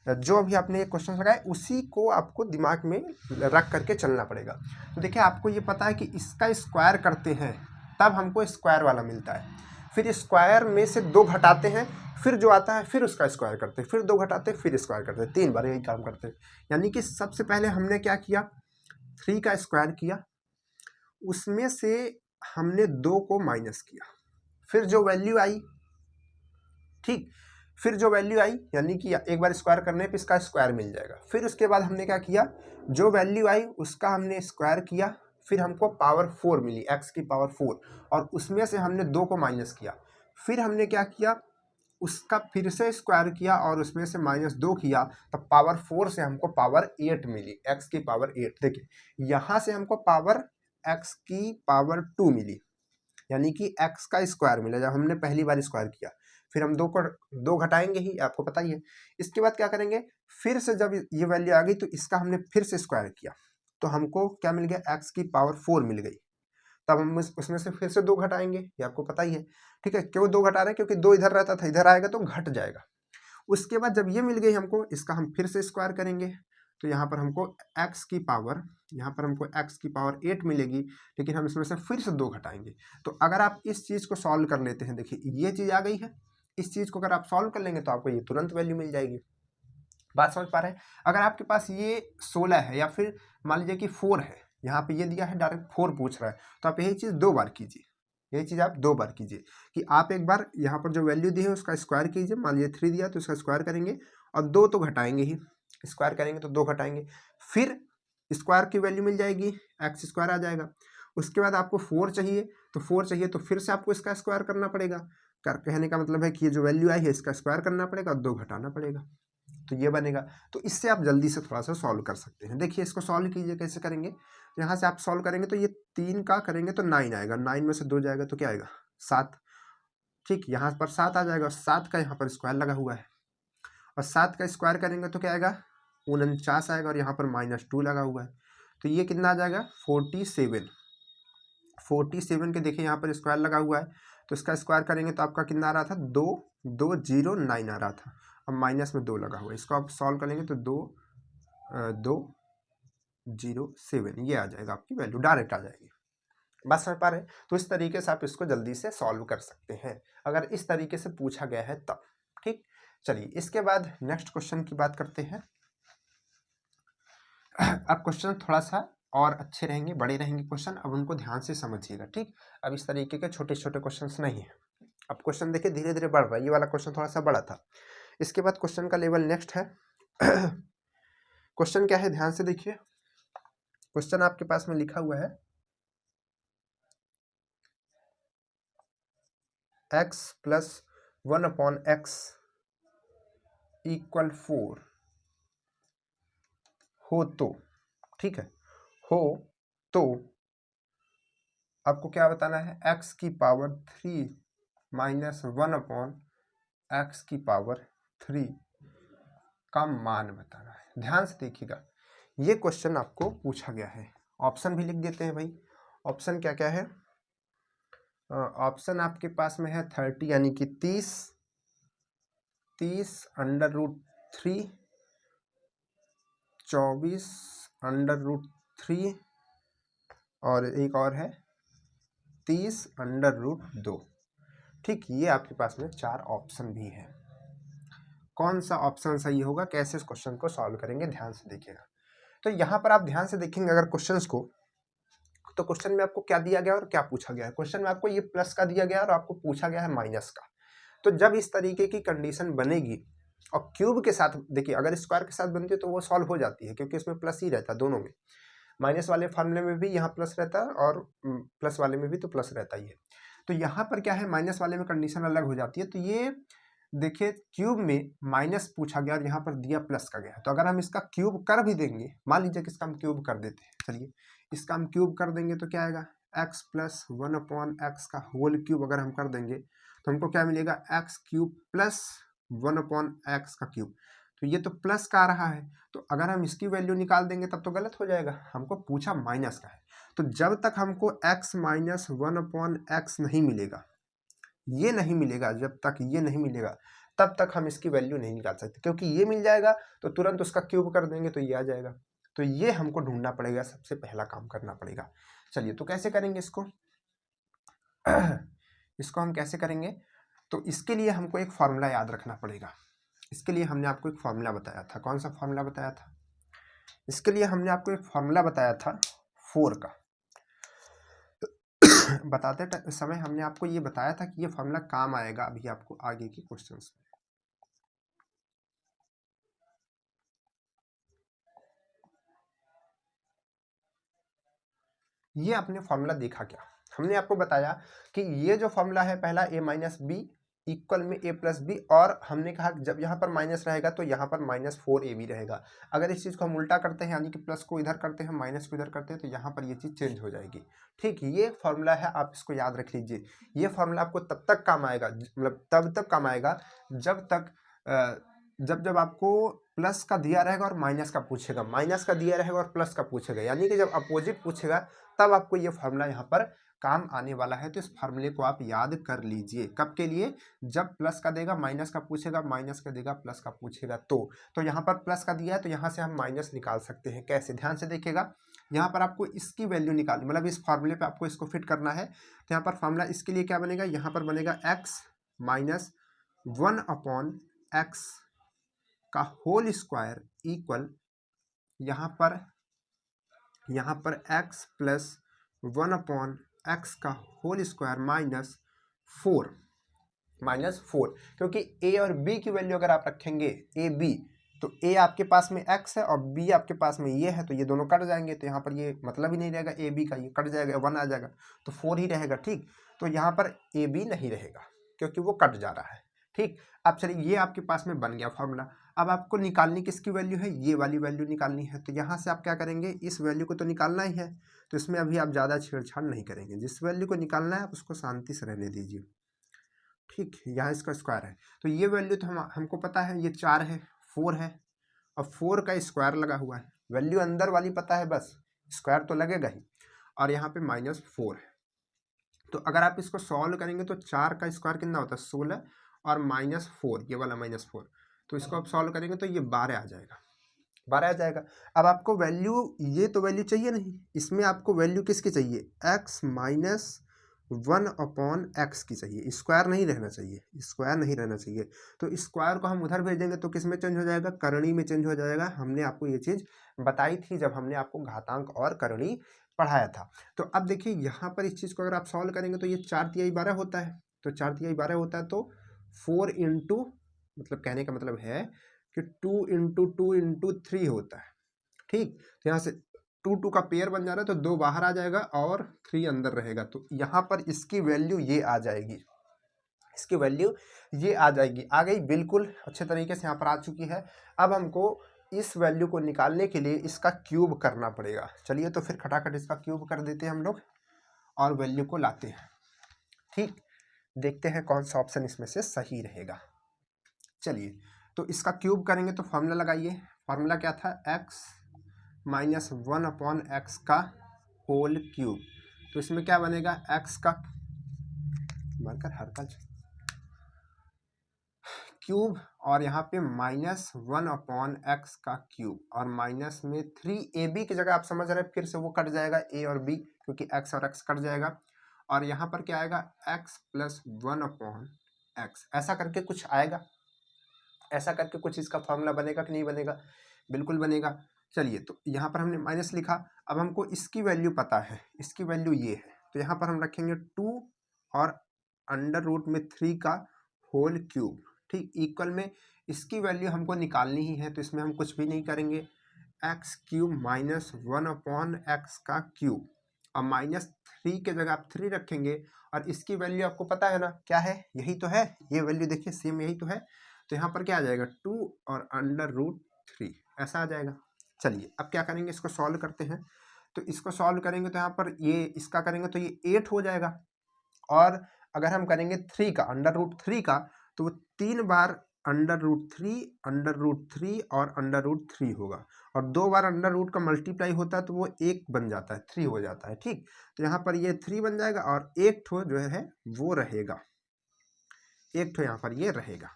जो अभी आपने ये क्वेश्चन लगाए उसी को आपको दिमाग में रख करके चलना पड़ेगा। तो देखिए आपको ये पता है कि इसका स्क्वायर करते हैं तब हमको स्क्वायर वाला मिलता है, फिर स्क्वायर में से 2 घटाते हैं, फिर जो आता है फिर उसका स्क्वायर करते हैं, फिर 2 घटाते हैं, फिर स्क्वायर करते हैं, 3 बार यही काम करते हैं। यानी कि सबसे पहले हमने क्या किया, 3 का स्क्वायर किया, उसमें से हमने 2 को माइनस किया, फिर जो वैल्यू आई, ठीक, फिर जो वैल्यू आई यानी कि एक बार स्क्वायर करने पे इसका स्क्वायर मिल जाएगा। फिर उसके बाद हमने क्या किया, जो वैल्यू आई उसका हमने स्क्वायर किया, फिर हमको पावर 4 मिली, x की पावर 4, और उसमें से हमने 2 को माइनस किया। फिर हमने क्या किया, उसका फिर से स्क्वायर किया और उसमें से -2 किया, तब पावर 4 से हमको पावर 8 मिली, x की पावर 8। देखिए यहाँ से हमको पावर x की पावर 2 मिली, यानी कि x का स्क्वायर मिला जब हमने पहली बार स्क्वायर किया। फिर हम 2 घटाएंगे ही, आपको पता ही है। इसके बाद क्या करेंगे, फिर से जब ये वैल्यू आ गई तो इसका हमने फिर से स्क्वायर किया, तो हमको क्या मिल गया, x की पावर 4 मिल गई। तब हम उसमें से फिर से 2 घटाएंगे, ये आपको पता ही है, ठीक है। क्यों 2 घटा रहे हैं, क्योंकि 2 इधर रहता था, इधर आएगा तो घट जाएगा। उसके बाद जब ये मिल गई हमको, इसका हम फिर से स्क्वायर करेंगे, तो यहाँ पर हमको x की पावर, यहाँ पर हमको x की पावर 8 मिलेगी, लेकिन हम इसमें से फिर से 2 घटाएंगे। तो अगर आप इस चीज़ को सॉल्व कर लेते हैं, देखिए ये चीज़ आ गई है, इस चीज़ को अगर आप सॉल्व कर लेंगे तो आपको ये तुरंत वैल्यू मिल जाएगी। बात समझ पा रहे हैं। अगर आपके पास ये 16 है या फिर मान लीजिए कि 4 है, यहाँ पे ये दिया है डायरेक्ट 4 पूछ रहा है, तो आप यही चीज़ 2 बार कीजिए, यही चीज़ आप 2 बार कीजिए कि आप एक बार यहाँ पर जो वैल्यू दी है उसका स्क्वायर कीजिए। मान लीजिए 3 दिया तो उसका स्क्वायर करेंगे, और 2 तो घटाएंगे ही, स्क्वायर करेंगे तो 2 घटाएंगे, फिर स्क्वायर की वैल्यू मिल जाएगी, एक्स स्क्वायर आ जाएगा। उसके बाद आपको 4 चाहिए, तो 4 चाहिए तो फिर से आपको इसका स्क्वायर करना पड़ेगा। कहने का मतलब है कि ये जो वैल्यू आई है इसका स्क्वायर करना पड़ेगा और 2 घटाना पड़ेगा, तो ये बनेगा। तो इससे आप जल्दी से थोड़ा सा सॉल्व कर सकते हैं। देखिए इसको सॉल्व कीजिए, कैसे करेंगे, तो यहाँ से आप सॉल्व करेंगे तो ये 3 का करेंगे तो 9 आएगा, 9 में से 2 जाएगा तो क्या आएगा, 7, ठीक, यहाँ पर 7 आ जाएगा, और 7 का यहाँ पर स्क्वायर लगा हुआ है, और 7 का स्क्वायर करेंगे तो क्या आएगा, 49 आएगा, और यहाँ पर -2 लगा हुआ है, तो ये कितना आ जाएगा, 47। 47 के देखिए यहाँ पर स्क्वायर लगा हुआ है, तो इसका स्क्वायर करेंगे तो आपका कितना आ रहा था, 2209 आ रहा था, अब माइनस में 2 लगा हुआ है, इसको आप सॉल्व करेंगे तो 2207 ये आ जाएगा, आपकी वैल्यू डायरेक्ट आ जाएगी। बात समझ पा रहे हैं। तो इस तरीके से आप इसको जल्दी से सॉल्व कर सकते हैं अगर इस तरीके से पूछा गया है तब, ठीक। चलिए इसके बाद नेक्स्ट क्वेश्चन की बात करते हैं। अब क्वेश्चन थोड़ा सा और अच्छे रहेंगे, बड़े रहेंगे क्वेश्चन, अब उनको ध्यान से समझिएगा, ठीक। अब इस तरीके के छोटे छोटे क्वेश्चन नहीं है। अब क्वेश्चन देखिए धीरे धीरे बढ़ रहा है, ये वाला क्वेश्चन थोड़ा सा बड़ा था। इसके बाद क्वेश्चन का लेवल नेक्स्ट है। क्वेश्चन क्या है, ध्यान से देखिए। क्वेश्चन आपके पास में लिखा हुआ है, x + 1/x = 4 हो तो, ठीक है, हो तो आपको क्या बताना है, x की पावर 3 माइनस 1/x⁻³ का मान बताना है। ध्यान से देखिएगा, ये क्वेश्चन आपको पूछा गया है। ऑप्शन भी लिख देते हैं भाई। ऑप्शन क्या क्या है? ऑप्शन आपके पास में है 30 यानी कि 30 √3, 24 √3 और एक और है 30 √2। ठीक, ये आपके पास में 4 ऑप्शन भी है। कौन सा ऑप्शन सही होगा, कैसे इस क्वेश्चन को सॉल्व करेंगे, ध्यान से देखिएगा। तो यहाँ पर आप ध्यान से देखेंगे अगर क्वेश्चंस को, तो क्वेश्चन में आपको क्या दिया गया और क्या पूछा गया है। क्वेश्चन में आपको ये प्लस का दिया गया और आपको पूछा गया है माइनस का। तो जब इस तरीके की कंडीशन बनेगी और क्यूब के साथ, देखिए अगर स्क्वायर के साथ बनती है तो वो सॉल्व हो जाती है, क्योंकि इसमें प्लस ही रहता है दोनों में। माइनस वाले फॉर्मूले में भी यहाँ प्लस रहता है और प्लस वाले में भी तो प्लस रहता ही है। तो यहाँ पर क्या है, माइनस वाले में कंडीशन अलग हो जाती है। तो ये देखिए क्यूब में माइनस पूछा गया और यहाँ पर दिया प्लस का गया। तो अगर हम इसका क्यूब कर भी देंगे, मान लीजिए कि इसका हम क्यूब कर देते हैं, चलिए इसका हम क्यूब कर देंगे तो क्या आएगा, x + 1/x का होल क्यूब अगर हम कर देंगे तो हमको क्या मिलेगा, x³ + 1/x का क्यूब। तो ये तो प्लस का आ रहा है, तो अगर हम इसकी वैल्यू निकाल देंगे तब तो गलत हो जाएगा। हमको पूछा माइनस का है, तो जब तक हमको x - 1/x नहीं मिलेगा, ये नहीं मिलेगा, जब तक ये नहीं मिलेगा तब तक हम इसकी वैल्यू नहीं निकाल सकते, क्योंकि ये मिल जाएगा तो तुरंत उसका क्यूब कर देंगे तो ये आ जाएगा। तो ये हमको ढूंढना पड़ेगा, सबसे पहला काम करना पड़ेगा। चलिए तो कैसे करेंगे इसको इसको हम कैसे करेंगे, तो इसके लिए हमको एक फॉर्मूला याद रखना पड़ेगा। इसके लिए हमने आपको एक फॉर्मूला बताया था। कौन सा फॉर्मूला बताया था? इसके लिए हमने आपको एक फॉर्मूला बताया था 4 का। बताते समय हमने आपको ये बताया था कि ये फॉर्मूला काम आएगा अभी आपको आगे के क्वेश्चंस में। ये आपने फॉर्मूला देखा क्या? हमने आपको बताया कि ये जो फॉर्मूला है पहला a - b इक्वल में a + b, और हमने कहा जब यहाँ पर माइनस रहेगा तो यहाँ पर -4ab रहेगा। अगर इस चीज़ को हम उल्टा करते हैं, यानी कि प्लस को इधर करते हैं, माइनस को इधर करते हैं, तो यहाँ पर ये चीज़ चेंज हो जाएगी। ठीक, ये फॉर्मूला है, आप इसको याद रख लीजिए। ये फॉर्मूला आपको तब तक काम आएगा, मतलब तब तक काम आएगा जब तक जब आपको प्लस का दिया रहेगा और माइनस का पूछेगा, माइनस का दिया रहेगा और प्लस का पूछेगा, यानी कि जब अपोजिट पूछेगा तब आपको ये फॉर्मूला यहाँ पर काम आने वाला है। तो इस फार्मूले को आप याद कर लीजिए। कब के लिए? जब प्लस का देगा माइनस का पूछेगा, माइनस का देगा प्लस का पूछेगा। तो यहाँ पर प्लस का दिया है तो यहाँ से हम माइनस निकाल सकते हैं। कैसे? ध्यान से देखिएगा, यहाँ पर आपको इसकी वैल्यू निकालनी, मतलब इस फार्मूले पे आपको इसको फिट करना है। तो यहाँ पर फार्मूला इसके लिए क्या बनेगा, यहाँ पर बनेगा x - 1/x का होल स्क्वायर इक्वल यहाँ पर x + 1/x का होल स्क्वायर -4, क्योंकि a और b की वैल्यू अगर आप रखेंगे a b, तो a आपके पास में x है और b आपके पास में ये है, तो ये दोनों कट जाएंगे, तो यहाँ पर ये मतलब ही नहीं रहेगा a b का, ये कट जाएगा, 1 आ जाएगा, तो 4 ही रहेगा। ठीक, तो यहाँ पर a b नहीं रहेगा क्योंकि वो कट जा रहा है। ठीक, अब चलिए ये आपके पास में बन गया फॉर्मूला। अब आपको निकालनी किसकी वैल्यू है, ये वाली वैल्यू निकालनी है। तो यहाँ से आप क्या करेंगे, इस वैल्यू को तो निकालना ही है, तो इसमें अभी आप ज़्यादा छेड़छाड़ नहीं करेंगे। जिस वैल्यू को निकालना है आप उसको शांति से रहने दीजिए। ठीक, यहाँ इसका स्क्वायर है, तो ये वैल्यू तो हमको पता है, ये 4 है, 4 है, और 4 का स्क्वायर लगा हुआ है। वैल्यू अंदर वाली पता है, बस स्क्वायर तो लगेगा ही, और यहाँ पे -4 है। तो अगर आप इसको सॉल्व करेंगे तो 4 का स्क्वायर कितना होता है, 16, और -4, ये वाला -4, तो इसको आप सॉल्व करेंगे तो ये 12 आ जाएगा, 12 आ जाएगा। अब आपको वैल्यू, ये तो वैल्यू चाहिए नहीं, इसमें आपको वैल्यू किसकी चाहिए, x - 1/x की चाहिए, स्क्वायर नहीं रहना चाहिए, स्क्वायर नहीं रहना चाहिए। तो स्क्वायर को हम उधर भेजेंगे तो किस में चेंज हो जाएगा, करणी में चेंज हो जाएगा। हमने आपको ये चीज़ बताई थी जब हमने आपको घातांक और करणी पढ़ाया था। तो अब देखिए यहाँ पर इस चीज़ को अगर आप सॉल्व करेंगे तो ये 4 × 12 होता है, तो 4 × 12 होता है, तो 4 × मतलब कहने का मतलब है कि 2 × 2 × 3 होता है। ठीक, तो यहाँ से 2 का पेयर बन जा रहा है, तो 2 बाहर आ जाएगा और 3 अंदर रहेगा, तो यहाँ पर इसकी वैल्यू ये आ जाएगी, इसकी वैल्यू ये आ जाएगी, आ गई, बिल्कुल अच्छे तरीके से यहाँ पर आ चुकी है। अब हमको इस वैल्यू को निकालने के लिए इसका क्यूब करना पड़ेगा। चलिए तो फिर खटाखट इसका क्यूब कर देते हैं हम लोग और वैल्यू को लाते हैं। ठीक, देखते हैं कौन सा ऑप्शन इसमें से सही रहेगा। चलिए तो इसका क्यूब करेंगे तो फॉर्मूला लगाइए। फॉर्मूला क्या था? x माइनस 1/x का होल क्यूब। तो इसमें क्या बनेगा? x का मार्कर हरकत क्यूब और यहाँ पे -1/x का क्यूब और माइनस में 3ab की जगह आप समझ रहे हैं फिर से वो कट जाएगा a और b, क्योंकि x और x कट जाएगा और यहाँ पर क्या आएगा? x + 1/x ऐसा करके कुछ आएगा। ऐसा करके कुछ इसका फॉर्मूला बनेगा कि नहीं बनेगा? बिल्कुल बनेगा। चलिए तो यहाँ पर हमने माइनस लिखा। अब हमको इसकी वैल्यू पता है, इसकी वैल्यू ये है, तो यहाँ पर हम रखेंगे 2 और √3 का होल क्यूब। ठीक, इक्वल में इसकी वैल्यू हमको निकालनी ही है, तो इसमें हम कुछ भी नहीं करेंगे। x³ माइनस 1/x का क्यूब और -3 के जगह आप 3 रखेंगे और इसकी वैल्यू आपको पता है ना क्या है? यही तो है, ये वैल्यू देखिए सेम यही तो है। तो यहाँ पर क्या आ जाएगा? 2 और √3 ऐसा आ जाएगा। चलिए अब क्या करेंगे? इसको सॉल्व करते हैं। तो इसको सॉल्व करेंगे तो यहाँ पर ये इसका करेंगे तो ये 8 हो जाएगा और अगर हम करेंगे 3 का √3 का तो वो 3 बार √3 और √3 होगा और 2 बार अंडर रूट का मल्टीप्लाई होता है तो वो 1 बन जाता है, 3 हो जाता है। ठीक, तो यहाँ पर ये 3 बन जाएगा और एक ठो जो है वो रहेगा, एक ठो यहाँ पर ये रहेगा।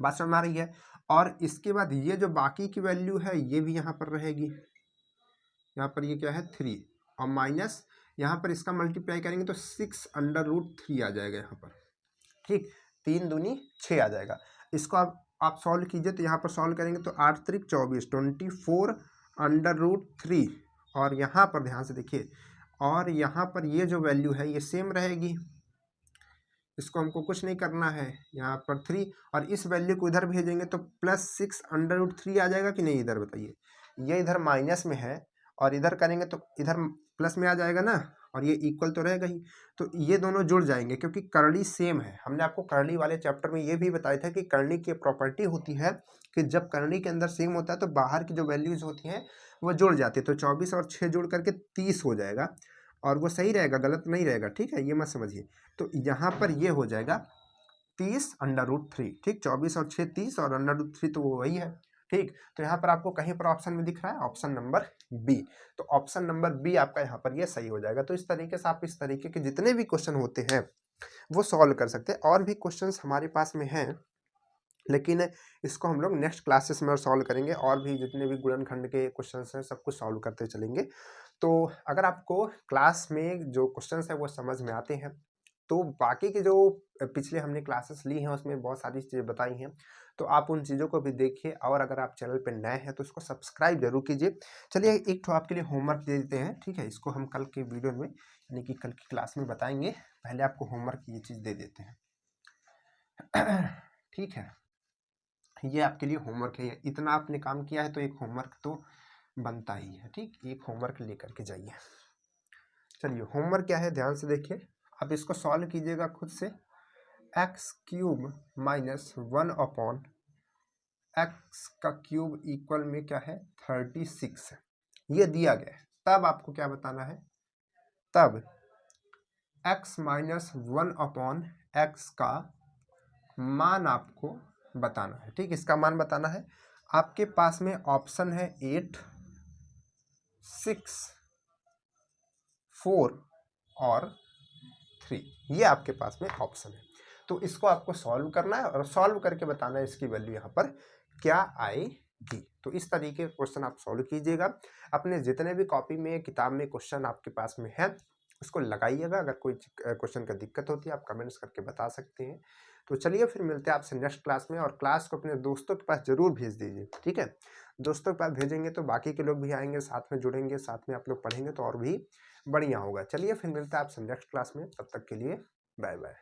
बात समझ में आ रही है? और इसके बाद ये जो बाकी की वैल्यू है ये भी यहाँ पर रहेगी। यहाँ पर ये क्या है? 3 और माइनस यहाँ पर इसका मल्टीप्लाई करेंगे तो 6√3 आ जाएगा यहाँ पर। ठीक, 3 दूनी 6 आ जाएगा। इसको आप सॉल्व कीजिए तो यहाँ पर सॉल्व करेंगे तो 8 त्रिक 24, 24√3 और यहाँ पर ध्यान से देखिए और यहाँ पर ये जो वैल्यू है ये सेम रहेगी, इसको हमको कुछ नहीं करना है। यहाँ पर 3 और इस वैल्यू को इधर भेजेंगे तो +6√3 आ जाएगा कि नहीं? इधर बताइए, ये इधर माइनस में है और इधर करेंगे तो इधर प्लस में आ जाएगा ना और ये इक्वल तो रहेगा ही। तो ये दोनों जुड़ जाएंगे क्योंकि करली सेम है। हमने आपको करली वाले चैप्टर में ये भी बताया था कि करली की प्रॉपर्टी होती है कि जब करली के अंदर सेम होता है तो बाहर की जो वैल्यूज होती हैं वो जुड़ जाती है। तो 24 और 6 जुड़ करके 30 हो जाएगा और वो सही रहेगा, गलत नहीं रहेगा। ठीक है, ये मत समझिए। तो यहाँ पर ये हो जाएगा 30√3। ठीक, 24 और 6 30 और √3 तो वो वही है। ठीक, तो यहाँ पर आपको कहीं पर ऑप्शन में दिख रहा है ऑप्शन नंबर बी, तो ऑप्शन नंबर बी आपका यहाँ पर ये सही हो जाएगा। तो इस तरीके से आप इस तरीके के जितने भी क्वेश्चन होते हैं वो सॉल्व कर सकते हैं। और भी क्वेश्चंस हमारे पास में हैं लेकिन इसको हम लोग नेक्स्ट क्लासेस में सॉल्व करेंगे। और भी जितने भी गुणनखंड के क्वेश्चंस हैं सब कुछ सॉल्व करते चलेंगे। तो अगर आपको क्लास में जो क्वेश्चंस है वो समझ में आते हैं तो बाकी के जो पिछले हमने क्लासेस ली हैं उसमें बहुत सारी चीज़ें बताई हैं, तो आप उन चीज़ों को भी देखिए। और अगर आप चैनल पे नए हैं तो इसको सब्सक्राइब जरूर कीजिए। चलिए एक तो आपके लिए होमवर्क दे देते हैं। ठीक है, इसको हम कल के वीडियो में यानी कि कल की क्लास में बताएंगे। पहले आपको होमवर्क ये चीज़ दे देते हैं। ठीक है, ये आपके लिए होमवर्क है। इतना आपने काम किया है तो एक होमवर्क तो बनता ही है। ठीक, एक होमवर्क लेकर के जाइए। चलिए होमवर्क क्या है ध्यान से देखिए, आप इसको सॉल्व कीजिएगा खुद से। x³ माइनस 1/x का क्यूब इक्वल में क्या है? 36 है। ये दिया गया है। तब आपको क्या बताना है? तब x माइनस 1/x का मान आपको बताना है। ठीक, इसका मान बताना है। आपके पास में ऑप्शन है 8, 6, 4 और 3, ये आपके पास में ऑप्शन है। तो इसको आपको सॉल्व करना है और सॉल्व करके बताना है इसकी वैल्यू यहाँ पर क्या आएगी। तो इस तरीके के क्वेश्चन आप सॉल्व कीजिएगा। अपने जितने भी कॉपी में किताब में क्वेश्चन आपके पास में है उसको लगाइएगा। अगर कोई क्वेश्चन का दिक्कत होती है आप कमेंट्स करके बता सकते हैं। तो चलिए फिर मिलते हैं आपसे नेक्स्ट क्लास में। और क्लास को अपने दोस्तों के पास जरूर भेज दीजिए। ठीक है, दोस्तों के पास भेजेंगे तो बाकी के लोग भी आएंगे, साथ में जुड़ेंगे, साथ में आप लोग पढ़ेंगे तो और भी बढ़िया होगा। चलिए फिर मिलता है आपसे नेक्स्ट क्लास में, तब तक के लिए बाय बाय।